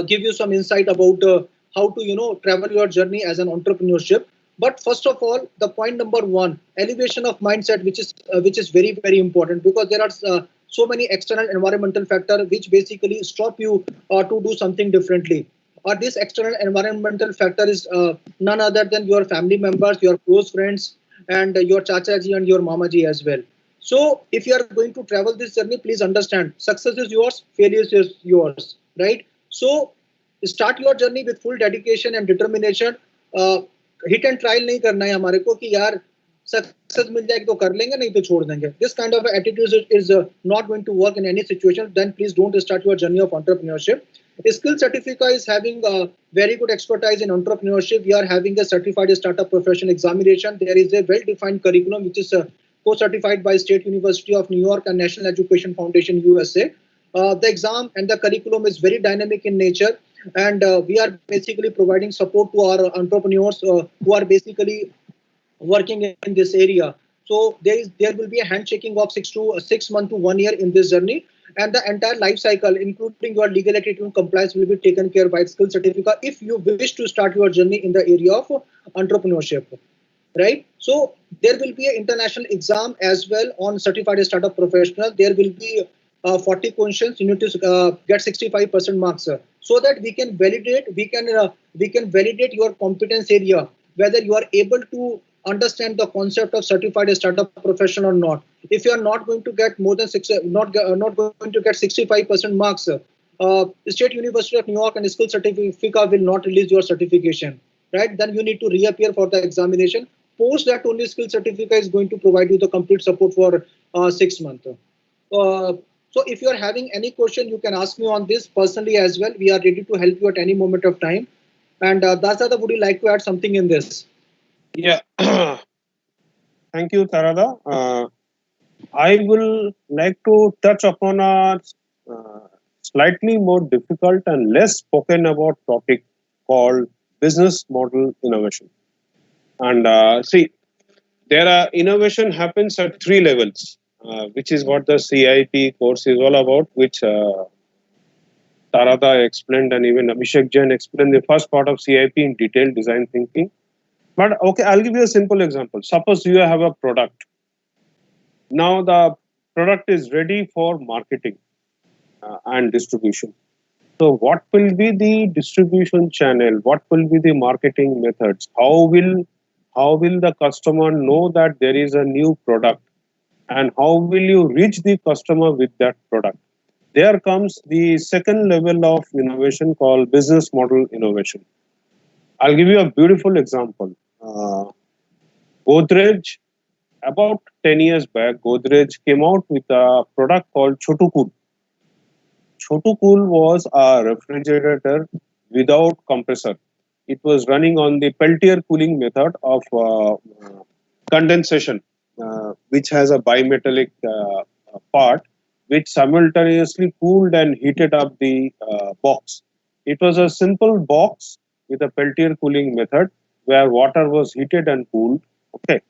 give you some insight about how to travel your journey as an entrepreneurship. But first of all, the point number one, elevation of mindset, which is very, very important, because there are so many external environmental factors which basically stop you to do something differently. Or this external environmental factor is none other than your family members, your close friends, and your chachaji and your mamaji as well. So if you are going to travel this journey, please understand, success is yours, failure is yours, right? So start your journey with full dedication and determination. Hit and trial नहीं करना है हमारे को कि यार success मिल जाएगी तो कर लेंगे, नहीं तो छोड़ देंगे. This kind of attitude is not going to work in any situation. Then please don't start your journey of entrepreneurship. Skill Certifica is having very good expertise in entrepreneurship. We are having a certified startup profession examination. There is a well-defined curriculum which is co-certified by State University of New York and National Education Foundation USA. The exam and the curriculum is very dynamic in nature, and we are basically providing support to our entrepreneurs who are basically working in this area. So there will be a handshaking of 6 months to 1 year in this journey, and the entire life cycle, including your legality and compliance, will be taken care by Skill Certificate if you wish to start your journey in the area of entrepreneurship. Right? So there will be an international exam as well on certified startup professional. There will be 40 questions. You need to get 65% marks, so that we can validate. We can validate your competence area, whether you are able to understand the concept of certified startup professional or not. If you are not going to get more than not going to get 65% marks, State University of New York and Skill Certificate will not release your certification. Right? Then you need to reappear for the examination. Post that, only Skill Certificate is going to provide you the complete support for 6 months. So if you are having any question, you can ask me on this personally as well. We are ready to help you at any moment of time. And Dasada, would you like to add something in this? Yeah. Thank you, Tarada. I will like to touch upon a slightly more difficult and less spoken about topic called business model innovation. And see, there are innovation happens at three levels, which is what the CIP course is all about, which Tarada explained and even Abhishek Jain explained the first part of CIP in detail, design thinking. But okay, I'll give you a simple example. Suppose you have a product. Now the product is ready for marketing and distribution. So what will be the distribution channel? What will be the marketing methods? How will the customer know that there is a new product? And how will you reach the customer with that product? There comes the second level of innovation called business model innovation. I'll give you a beautiful example. Godrej, about 10 years back, Godrej came out with a product called Chotu Cool. Chotu Cool was a refrigerator without compressor. It was running on the Peltier cooling method of condensation, which has a bimetallic part, which simultaneously cooled and heated up the box. It was a simple box with a Peltier cooling method where water was heated and cooled. Okay,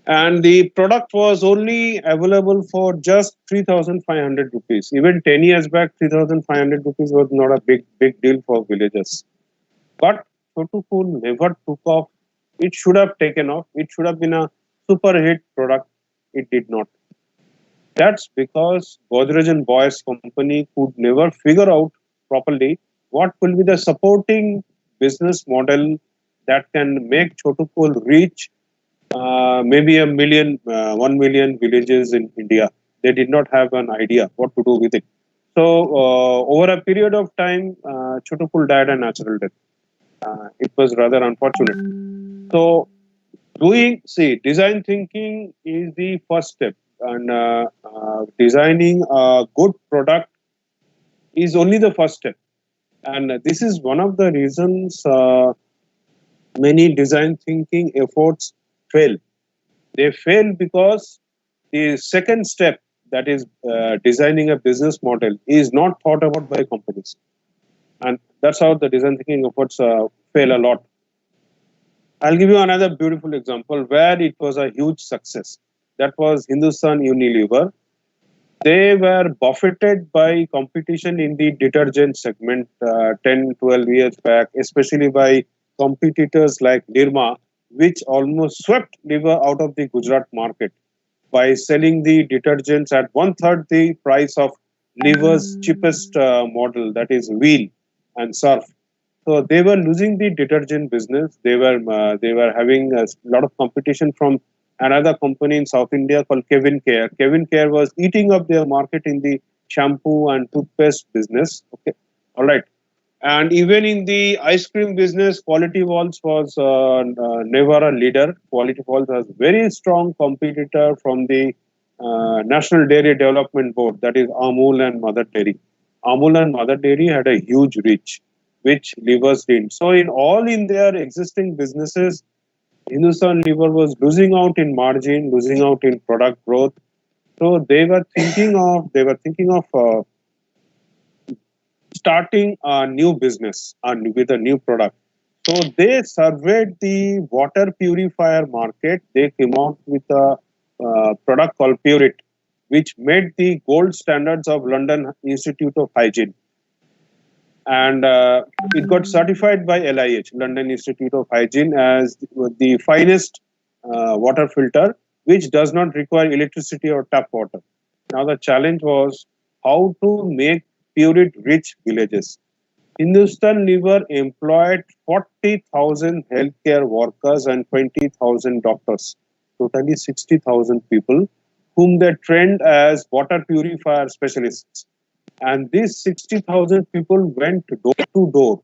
and the product was only available for just 3,500 rupees. Even 10 years back, 3,500 rupees was not a big deal for villagers. But Chotucool never took off. It should have taken off. It should have been a super hit product. It did not. That's because Godrej and Boyce company could never figure out properly what will be the supporting business model that can make Chotucool reach maybe 1 million villages in India. They did not have an idea what to do with it. So over a period of time, Chotukul died a natural death. It was rather unfortunate. So design thinking is the first step, and designing a good product is only the first step. And this is one of the reasons many design thinking efforts fail. They fail because the second step, that is designing a business model, is not thought about by companies. And that's how the design thinking efforts fail a lot. I'll give you another beautiful example where it was a huge success. That was Hindustan Unilever. They were buffeted by competition in the detergent segment 10, 12 years back, especially by competitors like Nirma, which almost swept liver out of the Gujarat market by selling the detergents at one third the price of liver's cheapest model, that is wheel and surf. So they were losing the detergent business. They were having a lot of competition from another company in South India called Kevin Care. Kevin Care was eating up their market in the shampoo and toothpaste business. Okay, all right. And even in the ice cream business, Quality Walls was never a leader. Quality Walls was very strong competitor from the National Dairy Development Board, that is Amul and Mother Dairy. Amul and Mother Dairy had a huge reach, which Livers didn't. So in all in their existing businesses, Hindustan Lever was losing out in margin, losing out in product growth. So they were thinking of starting a new business and with a new product. So they surveyed the water purifier market. They came out with a product called Purite, which made the gold standards of London Institute of Hygiene. And it got certified by LIH, London Institute of Hygiene, as the finest water filter, which does not require electricity or tap water. Now the challenge was how to make Purite rich villages. Hindustan Lever employed 40,000 healthcare workers and 20,000 doctors, totally 60,000 people, whom they trained as water purifier specialists. And these 60,000 people went door to door.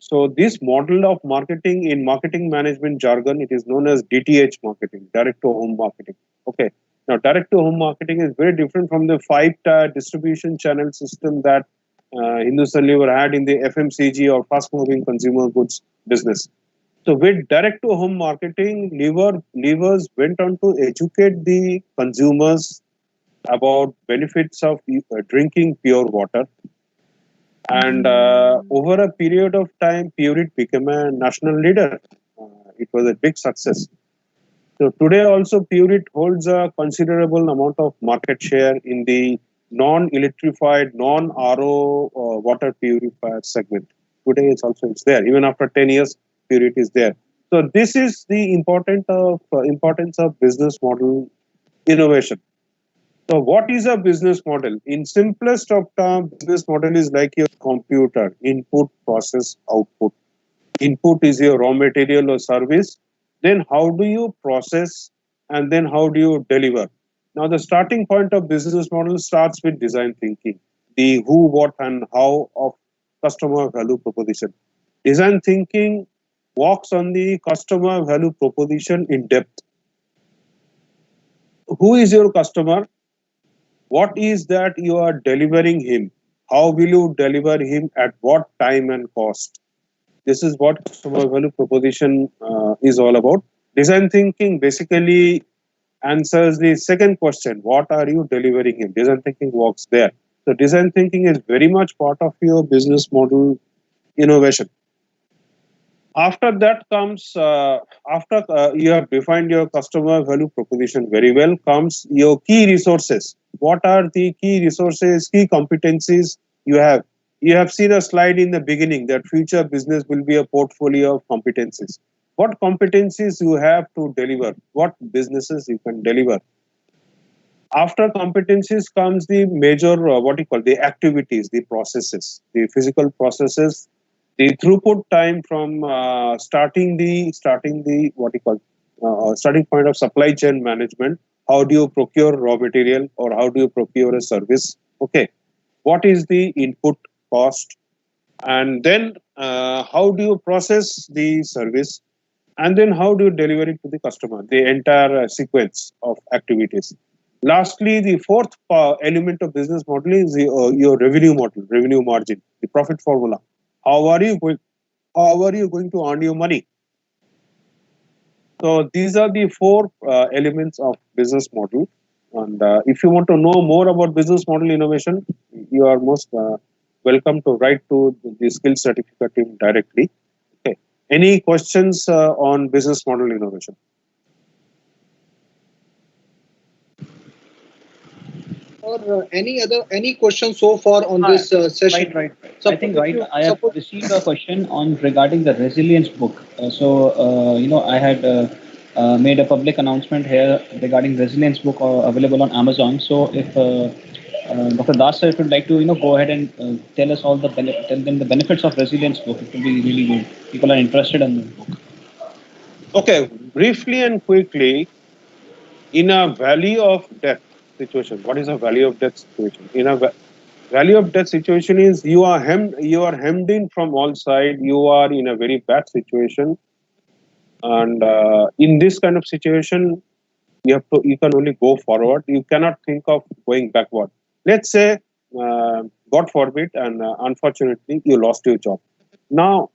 So this model of marketing, in marketing management jargon, it is known as DTH marketing, direct to home marketing. Okay. Now, direct to home marketing is very different from the five-tier distribution channel system that Hindustan Lever had in the FMCG or fast-moving consumer goods business. So with direct to home marketing, levers went on to educate the consumers about benefits of drinking pure water. And over a period of time, Pureit became a national leader. It was a big success. So today also Pureit holds a considerable amount of market share in the non-electrified, non-RO water purifier segment. Today it's there. Even after 10 years, Pureit is there. So this is the importance of business model innovation. So what is a business model? In simplest of terms, business model is like your computer: input, process, output. Input is your raw material or service. Then how do you process, and then how do you deliver? Now the starting point of business model starts with design thinking, the who, what, and how of customer value proposition. Design thinking works on the customer value proposition in depth. Who is your customer? What is that you are delivering him? How will you deliver him, at what time and cost? This is what customer value proposition is all about. Design thinking basically answers the second question: what are you delivering him? Design thinking works there. So design thinking is very much part of your business model innovation. After that comes, after you have defined your customer value proposition very well, comes your key resources. What are the key resources, key competencies you have? You have seen a slide in the beginning that future business will be a portfolio of competencies. What competencies you have to deliver? What businesses you can deliver? After competencies comes the major, what you call the activities, the processes, the physical processes, the throughput time from starting the what you call starting point of supply chain management. How do you procure raw material, or how do you procure a service? Okay, what is the input cost, and then how do you process the service, and then how do you deliver it to the customer? The entire sequence of activities. Lastly, the fourth element of business model is your revenue model, revenue margin, the profit formula. How are you going? How are you going to earn your money? So these are the four elements of business model. And if you want to know more about business model innovation, you are most welcome to write to the skills certificate team directly. Okay. Any questions on business model innovation? Or any questions so far on this session? Right. I think I have received a question on regarding the resilience book. I had made a public announcement here regarding resilience book available on Amazon. So if Dr. Das sir, if you'd like to go ahead and tell us all tell them the benefits of resilience book, it will be really good. People are interested in the book. Okay, briefly and quickly, in a valley of death situation, what is a valley of death situation? Value of death situation is you are hemmed in from all side. You are in a very bad situation, and in this kind of situation, you can only go forward. You cannot think of going backward. Let's say, God forbid, and unfortunately, you lost your job. Now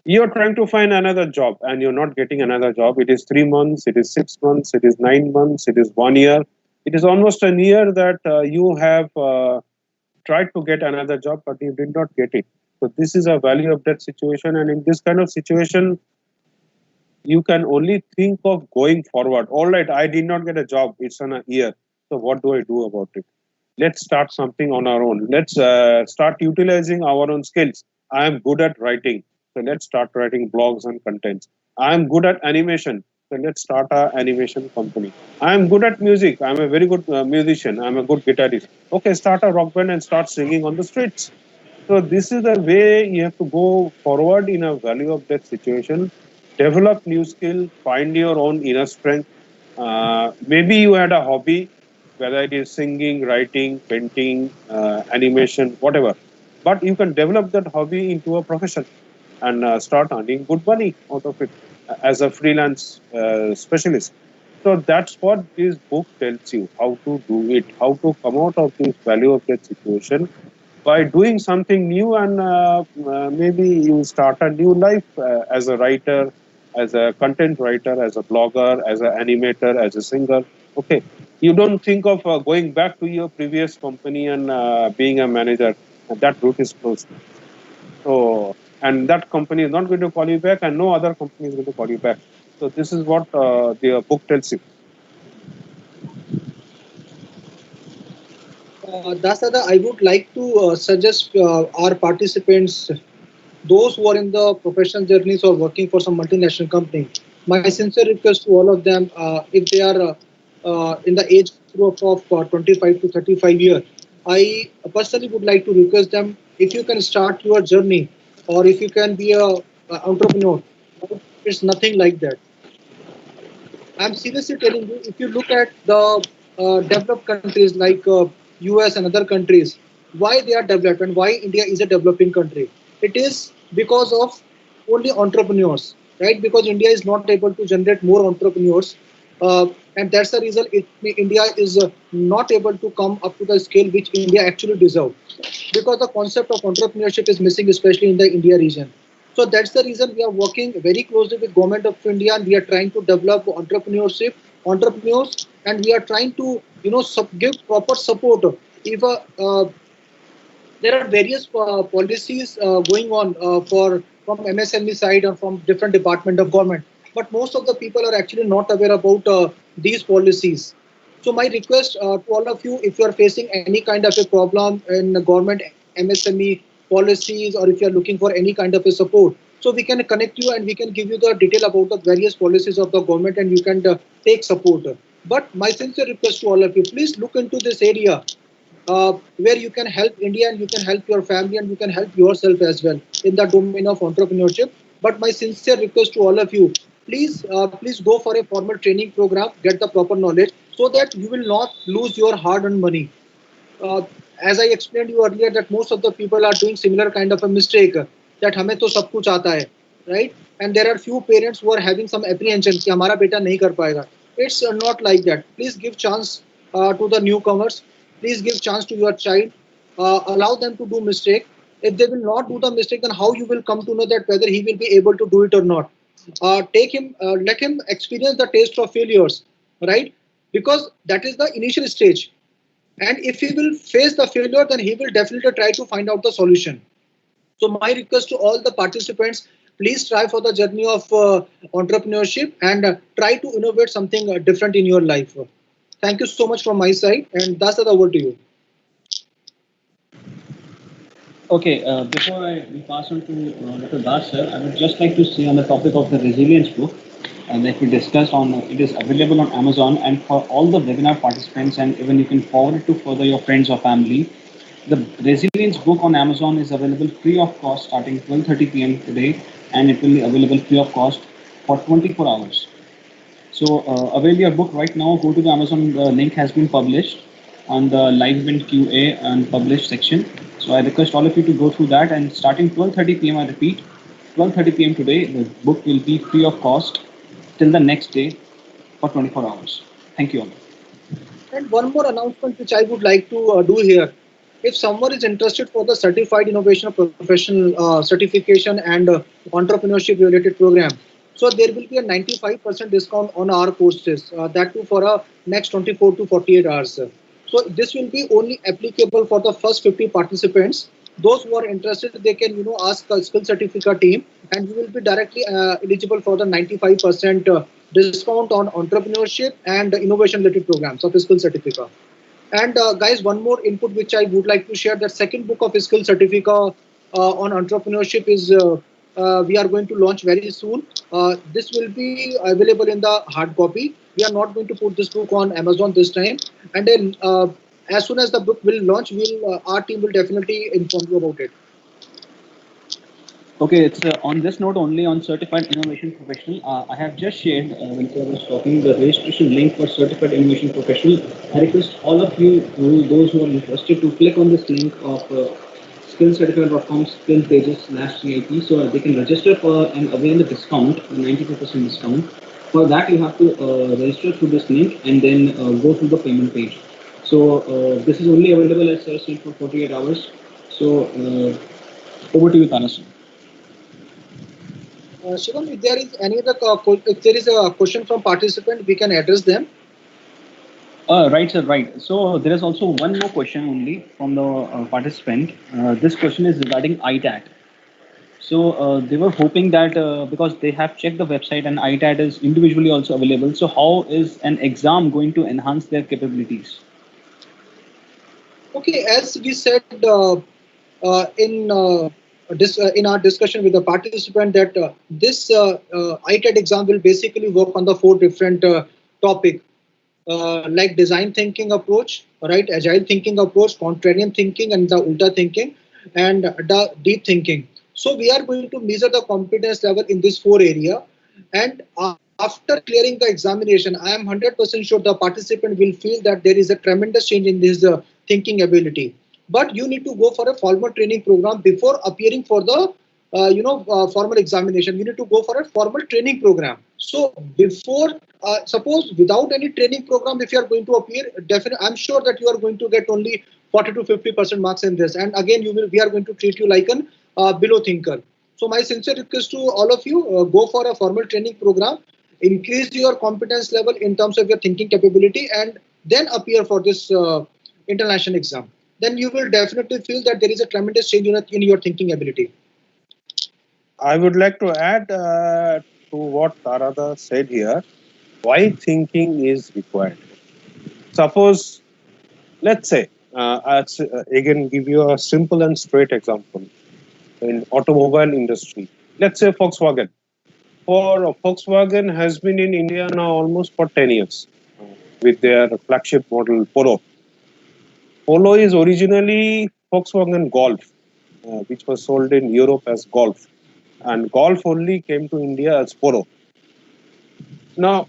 you're trying to find another job, and you're not getting another job. It is 3 months, it is 6 months, it is 9 months, it is 1 year. It is almost a year that you have tried to get another job, but you did not get it. So this is a value of that situation, and in this kind of situation, you can only think of going forward. All right, I did not get a job. It's on a year. So what do I do about it? Let's start something on our own. Let's start utilizing our own skills. I am good at writing. So let's start writing blogs and contents. I am good at animation. So let's start a animation company. I am good at music. I'm a very good musician. I'm a good guitarist. Okay, start a rock band and start singing on the streets. So this is the way you have to go forward in a value of that situation. Develop new skill, find your own inner strength. Maybe you had a hobby, whether it is singing, writing, painting, animation, whatever. But you can develop that hobby into a profession and start earning good money out of it as a freelance specialist. So that's what this book tells you how to do it, how to come out of this value of that situation by doing something new, and maybe you start a new life as a writer, as a content writer, as a blogger, as an animator, as a singer. Okay, you don't think of going back to your previous company and being a manager. That route is closed. So, and that company is not going to call you back, and no other company is going to call you back. So this is what the book tells you. Dasada, I would like to suggest our participants, those who are in the professional journeys or working for some multinational company, my sincere request to all of them, if they are in the age group of 25 to 35 years, I personally would like to request them, if you can start your journey or if you can be a entrepreneur, it's nothing like that. I'm seriously telling you, if you look at the developed countries like US and other countries, why they are developed and why India is a developing country, it is because of only entrepreneurs, right? Because India is not able to generate more entrepreneurs, and that's the reason India is not able to come up to the scale which India actually deserves. Because the concept of entrepreneurship is missing, especially in the India region. So that's the reason we are working very closely with Government of India, and we are trying to develop entrepreneurs, and we are trying to give proper support. If there are various policies going on for from MSME side or from different department of government, but most of the people are actually not aware about these policies. So my request to all of you, if you are facing any kind of a problem in the government MSME policies, or if you are looking for any kind of a support, so we can connect you and we can give you the detail about the various policies of the government, and you can take support. But my sincere request to all of you, please look into this area where you can help India and you can help your family and you can help yourself as well in the domain of entrepreneurship. But my sincere request to all of you, please go for a formal training program, get the proper knowledge so that you will not lose your hard-earned money. uh, as I explained you earlier, that most of the people are doing similar kind of a mistake, that हमें तो सब कुछ आता है, right? And there are few parents who are having some apprehension कि हमारा बेटा नहीं कर पाएगा. It's not like that. Please give chance to the newcomers. Please give chance to your child. Allow them to do mistake. If they will not do the mistake, then how you will come to know that whether he will be able to do it or not? Let him experience the taste of failures, right? Because that is the initial stage, and if he will face the failure, then he will definitely try to find out the solution. So my request to all the participants, please try for the journey of entrepreneurship and try to innovate something different in your life. Thank you so much from my side, and that's the word to you. Okay, before we pass on to Dr. Das sir, I would just like to say on the topic of the resilience book that we discussed on, it is available on Amazon, and for all the webinar participants, and even you can forward it to further your friends or family. The resilience book on Amazon is available free of cost starting 12:30 p.m. today, and it will be available free of cost for 24 hours. So avail your book right now. Go to the Amazon. The link has been published, on the live event QA and published section. So I request all of you to go through that. And starting 12:30 p.m., I repeat, 12:30 p.m. today, the book will be free of cost till the next day for 24 hours. Thank you all. And one more announcement which I would like to do here. If someone is interested for the Certified Innovation Professional certification and entrepreneurship related program, so there will be a 95% discount on our courses, that too for a next 24 to 48 hours. So this will be only applicable for the first 50 participants. Those who are interested, they can ask the skill certificate team, and you will be directly eligible for the 95% discount on entrepreneurship and innovation related programs of skill certificate. And guys, one more input which I would like to share: that second book of skill certificate on entrepreneurship is we are going to launch very soon. This will be available in the hard copy. We are not going to put this book on Amazon this time, and then as soon as the book will launch, our team will definitely inform you about it. Okay, it's on this note only on Certified Innovation Professional. I have just shared, when I was talking, the registration link for Certified Innovation Professional. I request all of you, those who are interested, to click on this link of skillcertificate.com skill pages /CIP, so they can register for and avail the discount, 92% discount. For that, you have to register through this link and then go to the payment page. So this is only available as Sir said for 48 hours. So over to you, Taras. Shivam, if there is any other if there is a question from participant, we can address them. Right, sir, right. So there is also one more question only from the participant. This question is regarding ITAT. So they were hoping that because they have checked the website and ITAT is individually also available. So how is an exam going to enhance their capabilities? Okay, as we said in our discussion with the participant, that this ITAT exam will basically work on the four different topic, like design thinking approach, right, agile thinking approach, contrarian thinking, and the ulta thinking, and the deep thinking. So we are going to measure the competence level in this four area, and after clearing the examination, I am 100% sure the participant will feel that there is a tremendous change in his thinking ability. But you need to go for a formal training program before appearing for the formal examination. You need to go for a formal training program. So before, suppose without any training program, if you are going to appear, definitely I'm sure that you are going to get only 40 to 50% marks in this, and again we are going to treat you like an below thinker. So my sincere request to all of you, go for a formal training program, increase your competence level in terms of your thinking capability, and then appear for this international exam. Then you will definitely feel that there is a tremendous change in your thinking ability. I would like to add to what Tarada said here. Why thinking is required? Suppose, let's say, again, give you a simple and straight example. In automobile industry, let's say Volkswagen. Volkswagen has been in India now almost for 10 years with their flagship model Polo. Polo is originally Volkswagen Golf, which was sold in Europe as Golf, and Golf only came to India as Polo. Now,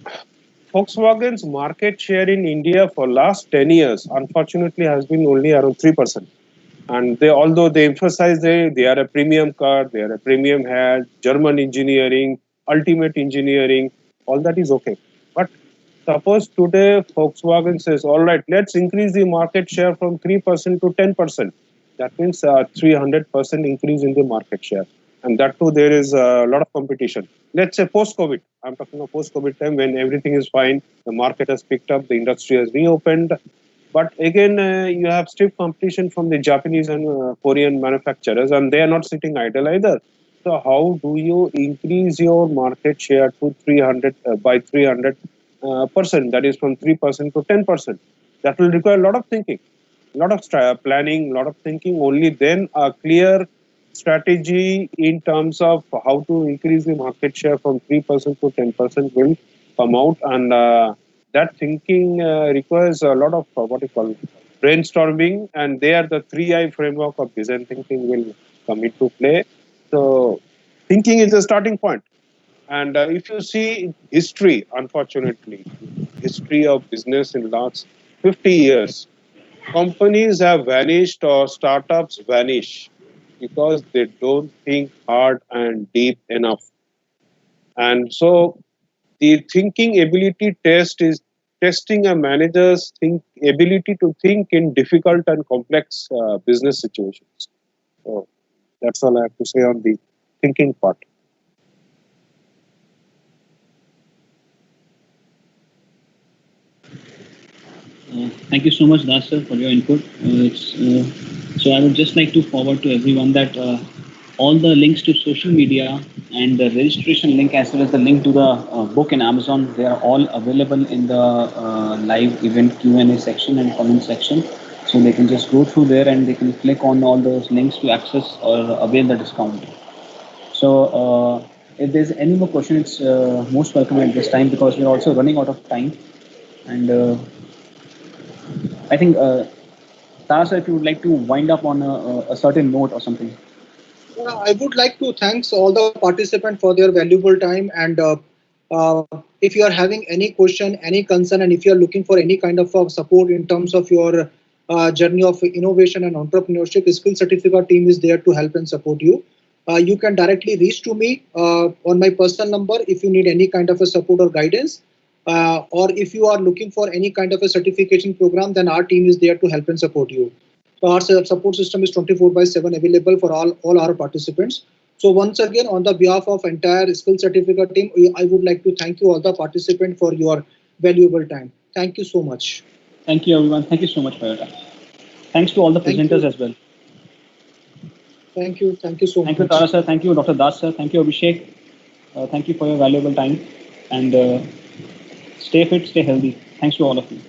Volkswagen's market share in India for last 10 years, unfortunately, has been only around 3%. And although they emphasize they are a premium car, they are a premium head, German engineering, ultimate engineering, all that is okay. But suppose today Volkswagen says, all right, let's increase the market share from 3% to 10%. That means 300% increase in the market share. And that too, there is a lot of competition. Let's say post-COVID. I'm talking of post-COVID time when everything is fine, the market has picked up, the industry has reopened. But again, you have stiff competition from the Japanese and Korean manufacturers, and they are not sitting idle either. So how do you increase your market share to 300 by 300%? That is from 3% to 10%. That will require a lot of thinking, a lot of planning, a lot of thinking. Only then a clear strategy in terms of how to increase the market share from 3% to 10% will come out, and that thinking requires a lot of what you call brainstorming, and there the 3I framework of design thinking will come into play. So thinking is the starting point. And if you see history, unfortunately, history of business in last 50 years, companies have vanished or startups vanish because they don't think hard and deep enough. And so the thinking ability test is testing a manager's ability to think in difficult and complex business situations. So that's all I have to say on the thinking part. Thank you so much, Das sir, for your input. So I would just like to forward to everyone that all the links to social media and the registration link as well as the link to the book in Amazon, they are all available in the live event Q&A section and comment section. So they can just go through there and they can click on all those links to access or avail the discount. So if there's any more question, it's most welcome at this time because we're also running out of time. And I think, Tara sir, if you would like to wind up on a certain note or something. I would like to thanks all the participants for their valuable time. And if you are having any question, any concern, and if you are looking for any kind of support in terms of your journey of innovation and entrepreneurship, Skill Certificate team is there to help and support you. You can directly reach to me on my personal number if you need any kind of a support or guidance. Or if you are looking for any kind of a certification program, then our team is there to help and support you. So our support system is 24/7 available for all our participants. So once again, on the behalf of entire Skill Certificate team, I would like to thank you all the participants for your valuable time. Thank you so much. Thank you, everyone. Thank you so much for your time. Thanks to all the presenters as well. Thank you. Thank you so much. Thank you, Tara sir. Thank you, Dr. Das sir. Thank you, Abhishek. Thank you for your valuable time. And stay fit, stay healthy. Thanks to all of you.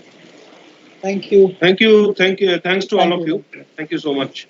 Thank you. Thank you. Thank you. Thanks to all of you. Thank you so much.